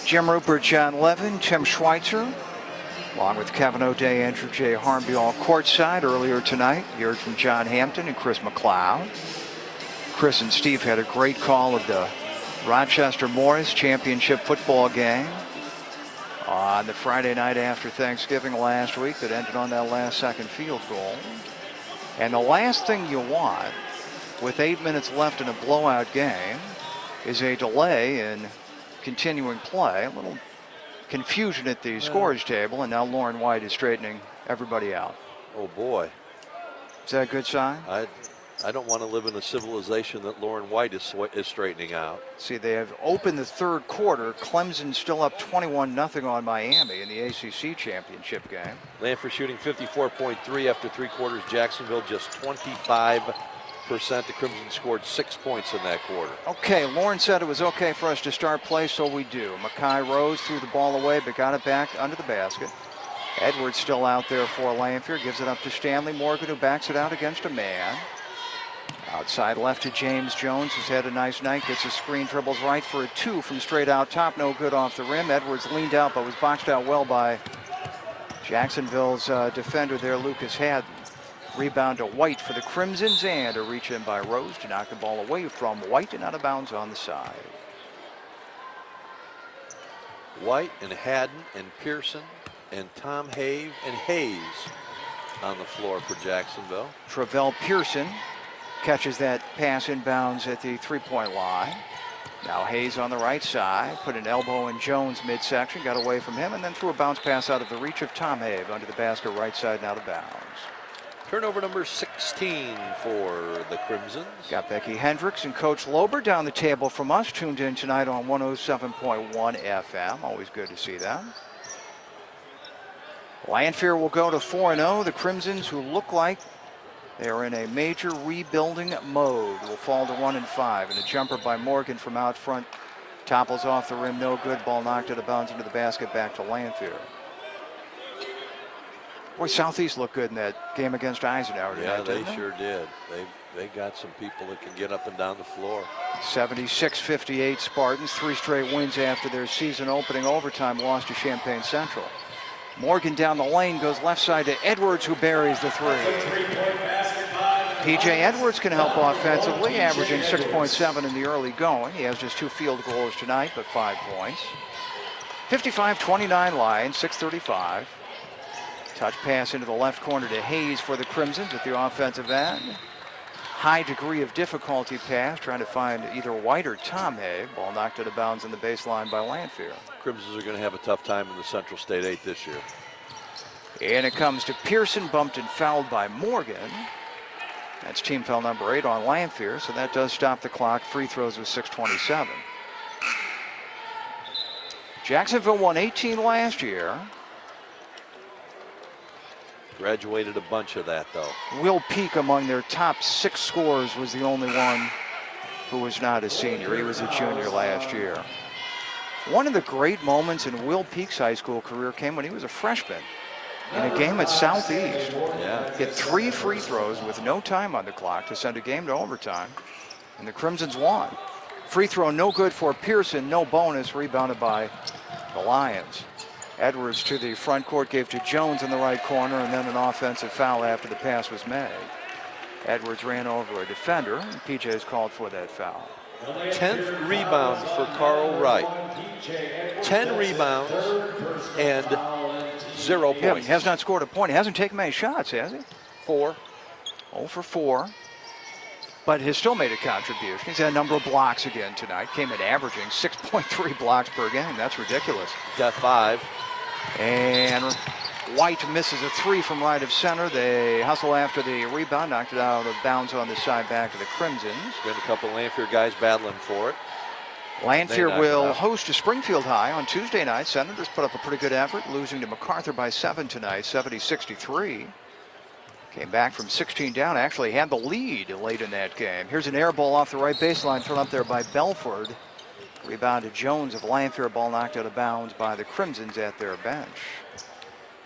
B: Jim Rupert, John Levin, Tim Schweitzer, along with Kevin O'Day, Andrew J. Harnby, all courtside earlier tonight. You heard from John Hampton and Chris McLeod. Chris and Steve had a great call of the Rochester Morris Championship football game on the Friday night after Thanksgiving last week that ended on that last second field goal. And the last thing you want with 8 minutes left in a blowout game is a delay in continuing play. A little confusion at the scores table, and now Lauren White is straightening everybody out.
A: Oh boy.
B: Is that a good sign?
A: I don't want to live in a civilization that Lauren White is straightening out.
B: See, they have opened the third quarter. Clemson still up 21-0 on Miami in the ACC championship game.
A: Lanphier shooting 54.3 after 3 quarters. Jacksonville just 25%. The Crimson scored 6 points in that quarter.
B: Okay, Lauren said it was okay for us to start play, so we do. Mackay Rose threw the ball away, but got it back under the basket. Edwards still out there for Lanphier. Gives it up to Stanley Morgan, who backs it out against a man. Outside left to James Jones, who's had a nice night. Gets a screen, dribbles right for a 2 from straight out top. No good off the rim. Edwards leaned out, but was boxed out well by Jacksonville's defender there, Lucas Haddon. Rebound to White for the Crimsons, and a reach in by Rose to knock the ball away from White and out of bounds on the side.
A: White and Haddon and Pearson and Tom Have and Hayes on the floor for Jacksonville.
B: Travell Pearson catches that pass inbounds at the three-point line. Now Hayes on the right side, put an elbow in Jones midsection, got away from him, and then threw a bounce pass out of the reach of Tom Have under the basket right side and out of bounds.
A: Turnover number 16 for the Crimsons.
B: Got Becky Hendricks and Coach Lober down the table from us, tuned in tonight on 107.1 FM. Always good to see them. Lanphier will go to 4-0. The Crimsons, who look like they are in a major rebuilding mode, will fall to 1-5. And a jumper by Morgan from out front topples off the rim, no good. Ball knocked out of bounds into the basket, back to Lanphier. Boy, Southeast looked good in that game against Eisenhower tonight.
A: Yeah, they sure did. They got some people that can get up and down the floor.
B: 76-58 Spartans, 3 straight wins after their season opening overtime loss to Champaign Central. Morgan down the lane, goes left side to Edwards, who buries the 3. PJ Edwards can help offensively, averaging 6.7 in the early going. He has just 2 field goals tonight, but 5 points. 55-29 Lions, 6:35. Touch pass into the left corner to Hayes for the Crimsons at the offensive end. High degree of difficulty pass, trying to find either White or Tom Have. Ball knocked out of bounds on the baseline by Lanphier.
A: Crimsons are going to have a tough time in the Central State 8 this year.
B: And it comes to Pearson, bumped and fouled by Morgan. That's team foul number 8 on Lanphier, so that does stop the clock. Free throws with 6:27. Jacksonville won 18 last year.
A: Graduated a bunch of that, though.
B: Will Peak, among their top 6 scorers, was the only one who was not a senior. He was a junior last year. One of the great moments in Will Peak's high school career came when he was a freshman in a game at Southeast.
A: Yeah.
B: Hit 3 free throws with no time on the clock to send a game to overtime, and the Crimsons won. Free throw no good for Pearson, no bonus, rebounded by the Lions. Edwards to the front court, gave to Jones in the right corner, and then an offensive foul after the pass was made. Edwards ran over a defender, and PJ is called for that foul.
A: 10th rebound for Carl Wright. 10 rebounds and 0
B: Yeah, he
A: points.
B: has not scored a point. He hasn't taken many shots, has he?
A: 4.
B: 0 for 4. But has still made a contribution. He's had a number of blocks again tonight. Came in averaging 6.3 blocks per game. That's ridiculous.
A: Got 5.
B: And White misses a 3 from right of center. They hustle after the rebound, knocked it out of bounds on the side back to the Crimsons.
A: Been a couple Lanphier guys battling for it.
B: Lanphier
A: knocked
B: will
A: it out.
B: host a Springfield High on Tuesday night. Senators put up a pretty good effort, losing to MacArthur by 7 tonight, 70-63. Came back from 16 down, actually had the lead late in that game. Here's an air ball off the right baseline, thrown up there by Belford. Rebounded Jones of Lanphier, ball knocked out of bounds by the Crimsons at their bench.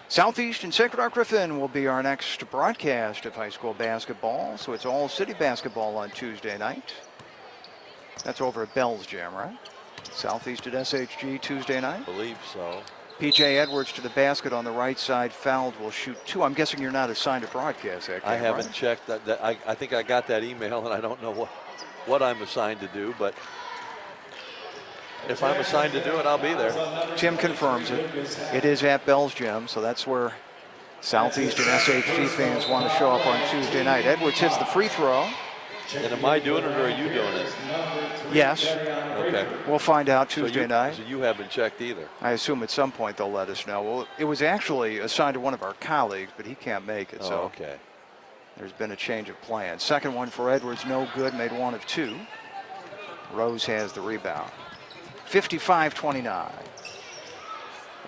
B: Southeast and Sacred Heart Griffin will be our next broadcast of high school basketball. So it's all city basketball on Tuesday night. That's over at Bell's Gym, right? Southeast at SHG Tuesday night.
A: I believe so.
B: PJ Edwards to the basket on the right side. Fouled will shoot 2. I'm guessing you're not assigned to broadcast that game,
A: I haven't
B: right?
A: checked. I think I got that email, and I don't know what I'm assigned to do, but if I'm assigned to do it, I'll be there.
B: Tim confirms it. It is at Bell's Gym, so that's where Southeast and SHG fans want to show up on Tuesday night. Edwards hits the free throw.
A: And am I doing it or are you doing it?
B: Yes.
A: Okay.
B: We'll find out Tuesday night.
A: So you haven't checked either.
B: I assume at some point they'll let us know. Well, it was actually assigned to one of our colleagues, but he can't make it.
A: Oh,
B: so
A: okay.
B: there's been a change of plans. Second one for Edwards, no good, made 1 of 2. Rose has the rebound. 55-29.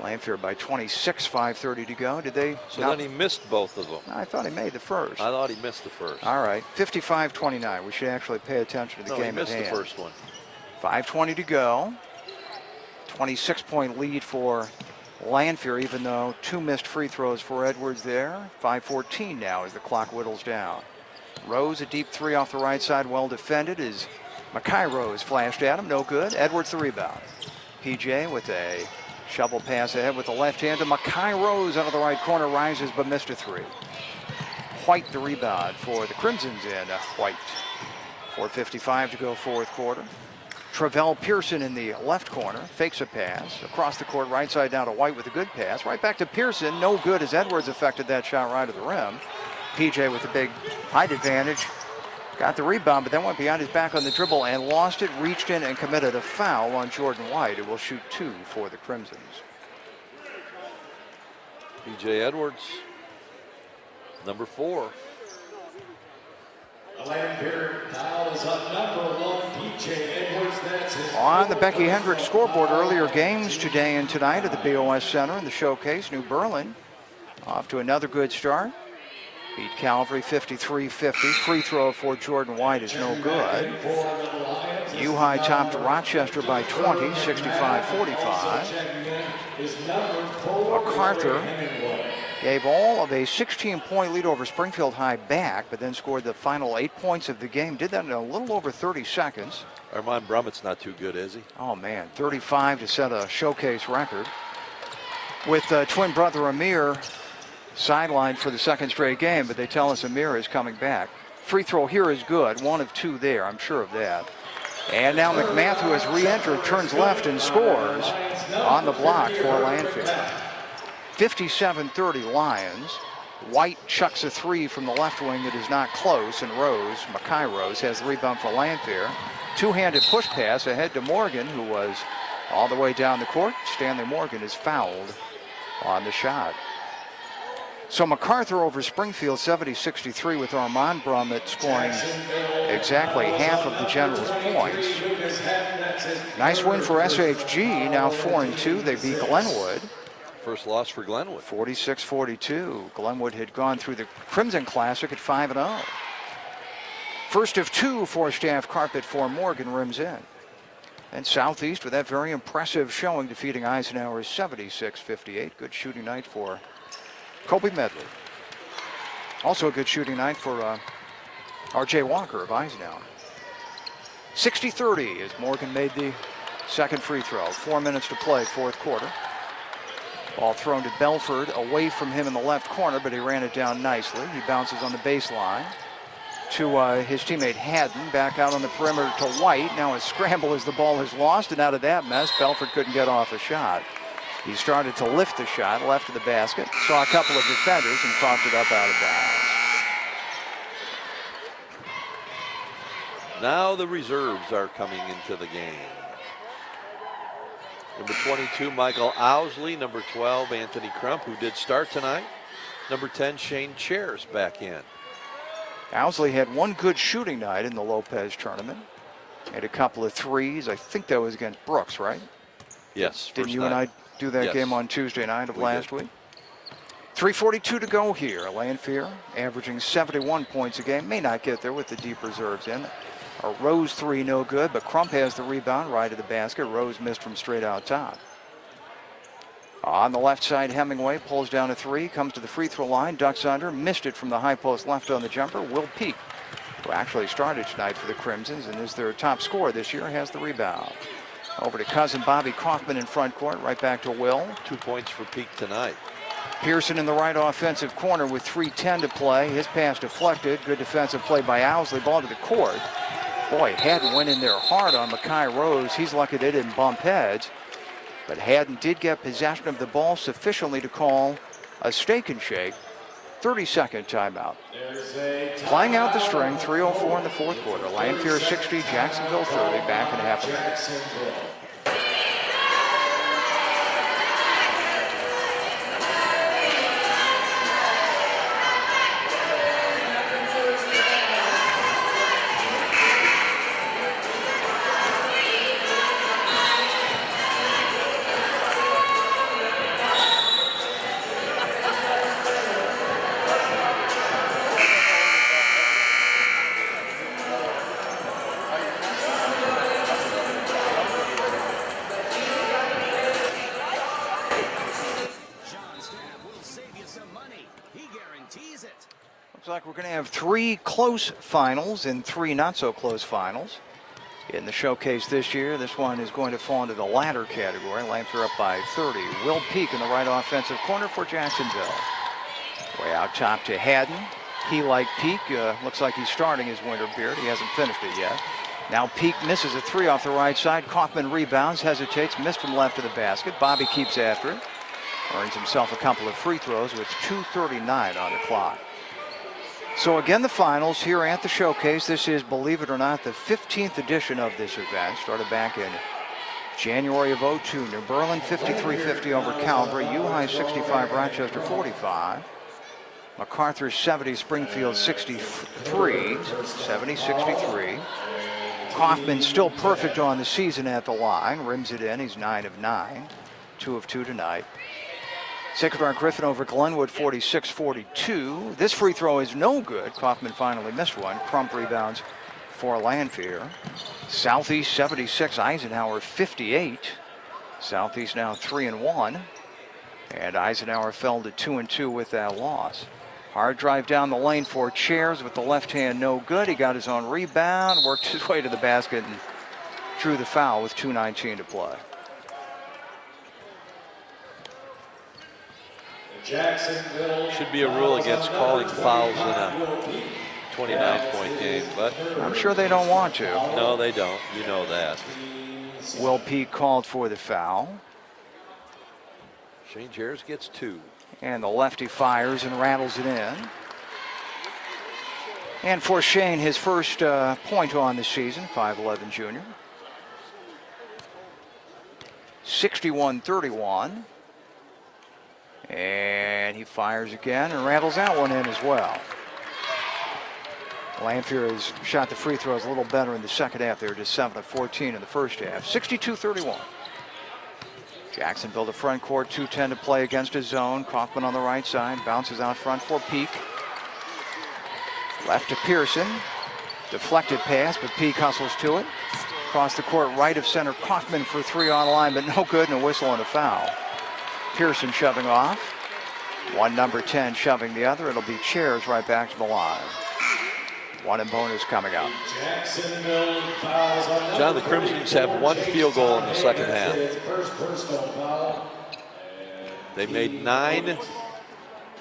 B: Lanphier by 26, 5:30 to go. Did they?
A: So then he missed both of them.
B: I thought he made the first.
A: I thought he missed the first.
B: All right, 55-29. We should actually pay attention to the
A: No, he
B: game at
A: missed
B: hand.
A: the first one.
B: 5:20 to go. 26-point lead for Lanphier, even though 2 missed free throws for Edwards there. 5:14 now as the clock whittles down. Rose, a deep 3 off the right side, well defended as Mackay Rose flashed at him, no good. Edwards the rebound. PJ with a shovel pass ahead with the left hand to Mackay Rose out of the right corner, rises but missed a 3. White the rebound for the Crimsons in White. 4:55 to go fourth quarter. Travell Pearson in the left corner, fakes a pass. Across the court, right side down to White with a good pass. Right back to Pearson, no good as Edwards affected that shot right at the rim. PJ with a big height advantage. Got the rebound, but then went behind his back on the dribble and lost it, reached in and committed a foul on Jordan White, who will shoot 2 for the Crimsons.
A: PJ Edwards, number 4.
C: Lanphier foul is on number 1, PJ Edwards. That's his
B: On the Becky Hendricks scoreboard, earlier games today and tonight at the BOS Center in the showcase. New Berlin off to another good start. Beat Calvary 53-50. Free throw for Jordan White is no good. U-High topped Rochester by 20, 65-45. MacArthur gave all of a 16-point lead over Springfield High back, but then scored the final 8 points of the game. Did that in a little over 30 seconds.
A: Armand Brummett's not too good, is he?
B: Oh, man, 35 to set a showcase record. With twin brother Amir sidelined for the second straight game, but they tell us Amir is coming back. Free throw here is good, 1 of 2 there, I'm sure of that. And now McMath, who has re-entered, turns left and scores on the block for Lanphier. 57-30 Lions. White chucks a 3 from the left wing that is not close, and Rose, Mackay Rose, has the rebound for Lanphier. Two-handed push pass ahead to Morgan, who was all the way down the court. Stanley Morgan is fouled on the shot. So MacArthur over Springfield 70-63 with Armand Brummett scoring exactly half of the Generals' points. Nice win for SHG, now 4-2. They beat Glenwood.
A: First loss for Glenwood.
B: 46-42. Glenwood had gone through the Crimson Classic at 5-0. First of 2 for Staff Carpet for Morgan, rims in. And Southeast with that very impressive showing, defeating Eisenhower 76-58. Good shooting night for Kobe Medley. Also a good shooting night for R.J. Walker of Eisenhower. 60-30 as Morgan made the second free throw. 4 minutes to play, fourth quarter. Ball thrown to Belford, away from him in the left corner, but he ran it down nicely. He bounces on the baseline. to his teammate Haddon. Back out on the perimeter to White. Now a scramble as the ball is lost, and out of that mess, Belford couldn't get off a shot. He started to lift the shot left of the basket, saw a couple of defenders, and tossed it up out of bounds.
A: Now the reserves are coming into the game. Number 22, Michael Owsley. Number 12, Anthony Crump, who did start tonight. Number 10, Shane Chairs back in.
B: Owsley had one good shooting night in the Lopez tournament. Had a couple of threes. I think that was against Brooks, right?
A: Yes.
B: Didn't you and I do that game on Tuesday night of last week? 3:42 to go here. Lanphier averaging 71 points a game. May not get there with the deep reserves in. A Rose three, no good, but Crump has the rebound right of the basket. Rose missed from straight out top. On the left side, Hemingway pulls down a three, comes to the free throw line, ducks under, missed it from the high post left on the jumper. Will Peak, who actually started tonight for the Crimsons and is their top scorer this year, has the rebound. Over to cousin Bobby Kaufman in front court, right back to Will.
A: 2 points for Peak tonight.
B: Pearson in the right offensive corner with 3:10 to play. His pass deflected. Good defensive play by Owsley. Ball to the court. Boy, Haddon went in there hard on Makai Rose. He's lucky they didn't bump heads. But Haddon did get possession of the ball sufficiently to call a steak and shake. 30-second timeout. Playing out the string, 3:04 in the fourth quarter. Lanphier 60, Jacksonville 30, back in half a minute. Looks like we're going to have 3 close finals and 3 not so close finals in the showcase this year. This one is going to fall into the latter category. Lanphier up by 30. Will Peak in the right offensive corner for Jacksonville. Way out top to Haddon. He, like Peak, looks like he's starting his winter beard. He hasn't finished it yet. Now Peak misses a 3 off the right side. Kaufman rebounds, hesitates, missed from left of the basket. Bobby keeps after it. Earns himself a couple of free throws with 2:39 on the clock. So again, the finals here at the showcase. This is, believe it or not, the 15th edition of this event. Started back in January of '02. New Berlin 53-50 over Calgary. U-High 65, Rochester 45. MacArthur 70, Springfield 63. 70-63. Kaufman still perfect on the season at the line. Rims it in. He's 9 of 9. 2 of 2 tonight. Sycamore Griffin over Glenwood 46-42. This free throw is no good. Kaufman finally missed one. Crump rebounds for Lanphier. Southeast 76, Eisenhower 58. Southeast now 3-1. And Eisenhower fell to 2-2 with that loss. Hard drive down the lane for Chairs with the left hand, no good. He got his own rebound, worked his way to the basket, and drew the foul with 2:19 to play.
C: Jacksonville.
A: Should be a rule against calling fouls in a 29-point game, but
B: I'm sure they don't want to.
A: no, they don't. You know that.
B: Will Peak called for the foul.
A: Shane Chairs gets 2.
B: And the lefty fires and rattles it in. And for Shane, his first point on the season, 5'11 junior. 61-31. And he fires again and rattles that one in as well. Lanphier has shot the free throws a little better in the second half. They were just 7 of 14 in the first half. 62-31. Jacksonville to front court, 2:10 to play against his zone. Kaufman on the right side, bounces out front for Peak. Left to Pearson. Deflected pass, but Peak hustles to it. Across the court, right of center, Kaufman for 3 on the line, but no good, and a whistle and a foul. Pearson shoving off. One number 10 shoving the other. It'll be Chairs right back to the line. 1 and bonus coming up.
A: John, the Crimsons have 1 field goal in the second half. They made 9 at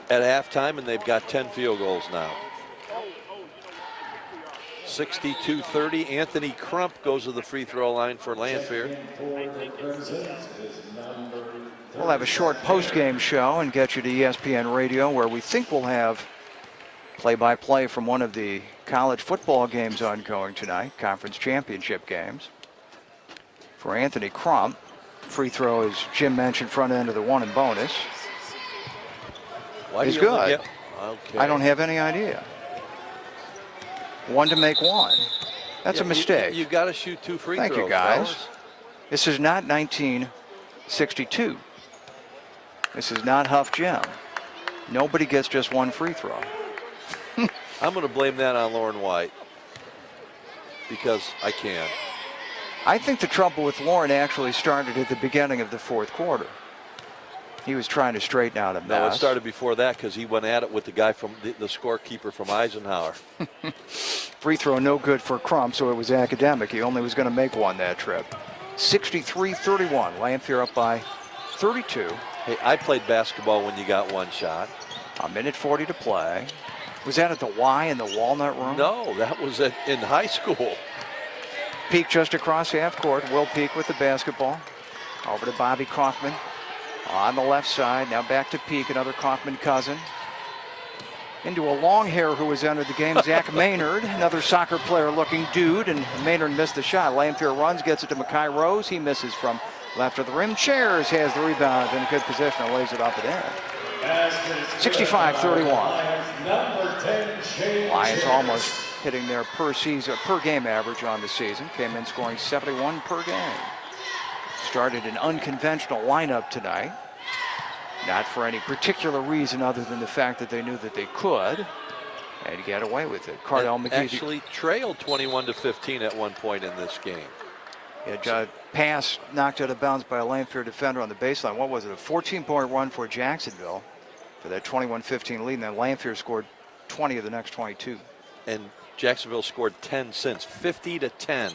A: halftime, and they've got 10 field goals now. 62-30. Anthony Crump goes to the free throw line for Lanphier.
B: We'll have a short post-game show and get you to ESPN Radio, where we think we'll have play-by-play from one of the college football games ongoing tonight, conference championship games. For Anthony Crump, free throw, as Jim mentioned, front end of the one and bonus.
A: Why
B: He's
A: do you only
B: good.
A: get- Okay.
B: I don't have any idea. One to make one. That's a mistake.
A: You got to shoot 2 free
B: Thank
A: throws.
B: you, guys.
A: Fellas.
B: This is not 1962. This is not Huff Gym. Nobody gets just one free throw.
A: I'm going to blame that on Lauren White because I can.
B: I think the trouble with Lauren actually started at the beginning of the fourth quarter. He was trying to straighten out a mess.
A: No, it started before that because he went at it with the guy from the scorekeeper from Eisenhower.
B: Free throw no good for Crump, so it was academic. He only was going to make one that trip. 63-31. Lanphier up by 32.
A: Hey, I played basketball when you got one shot.
B: A minute 40 to play. Was that at the Y in the Walnut Room?
A: No, that was in high school.
B: Peak just across half court. Will Peak with the basketball. Over to Bobby Kaufman on the left side. Now back to Peak, another Kaufman cousin. Into a long hair who has entered the game, Zach Maynard, another soccer player looking dude, and Maynard missed the shot. Lanphier runs, gets it to Mackay Rose. He misses from left of the rim. Chairs has the rebound in a good position and lays it up and in. 65-31. Lions almost hitting their per game average on the season. Came in scoring 71 per game. Started an unconventional lineup tonight. Not for any particular reason other than the fact that they knew that they could and get away with it. Cardell McGee
A: Actually trailed 21-15 at one point in this game.
B: Pass knocked out of bounds by a Lanphier defender on the baseline. What was it? A 14-point run for Jacksonville for that 21-15 lead, and then Lanphier scored 20 of the next 22.
A: And Jacksonville scored 10 since, 50-10.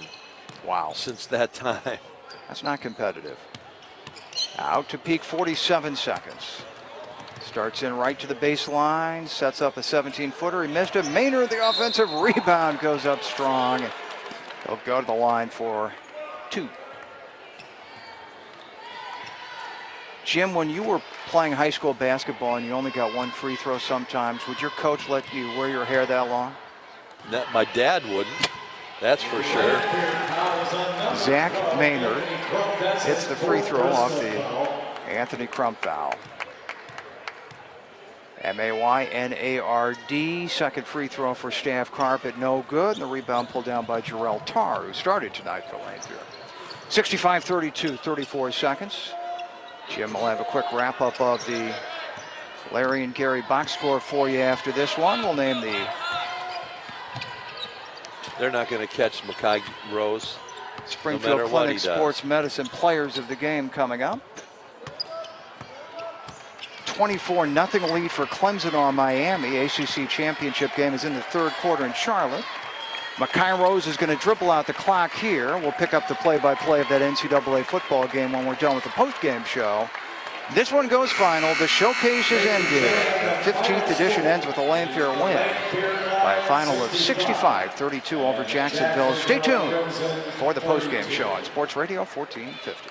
B: Wow.
A: Since that time.
B: That's not competitive. Out to Peak, 47 seconds. Starts in right to the baseline, sets up a 17-footer. He missed it. Maynard, the offensive rebound, goes up strong. He'll go to the line for 2. Jim, when you were playing high school basketball and you only got one free throw sometimes, would your coach let you wear your hair that long?
A: My dad wouldn't. That's for sure.
B: Zach Maynard hits the free throw off the Anthony Crump foul. Maynard, second free throw for Staff Carpet, no good. And the rebound pulled down by Jarrell Tarr, who started tonight for Lanphier. 65-32, 34 seconds. Jim will have a quick wrap up of the Larry and Gary box score for you after this one. We'll name the...
A: They're not going to catch Mackay Rose.
B: Springfield
A: no
B: Clinic Sports Medicine players of the game coming up. 24-0 lead for Clemson on Miami. ACC championship game is in the third quarter in Charlotte. Mackay Rose is going to dribble out the clock here. We'll pick up the play-by-play of that NCAA football game when we're done with the post-game show. This one goes final. The showcase is ended. The 15th edition ends with a Lanphier win by a final of 65-32 over Jacksonville. Stay tuned for the post-game show on Sports Radio 1450.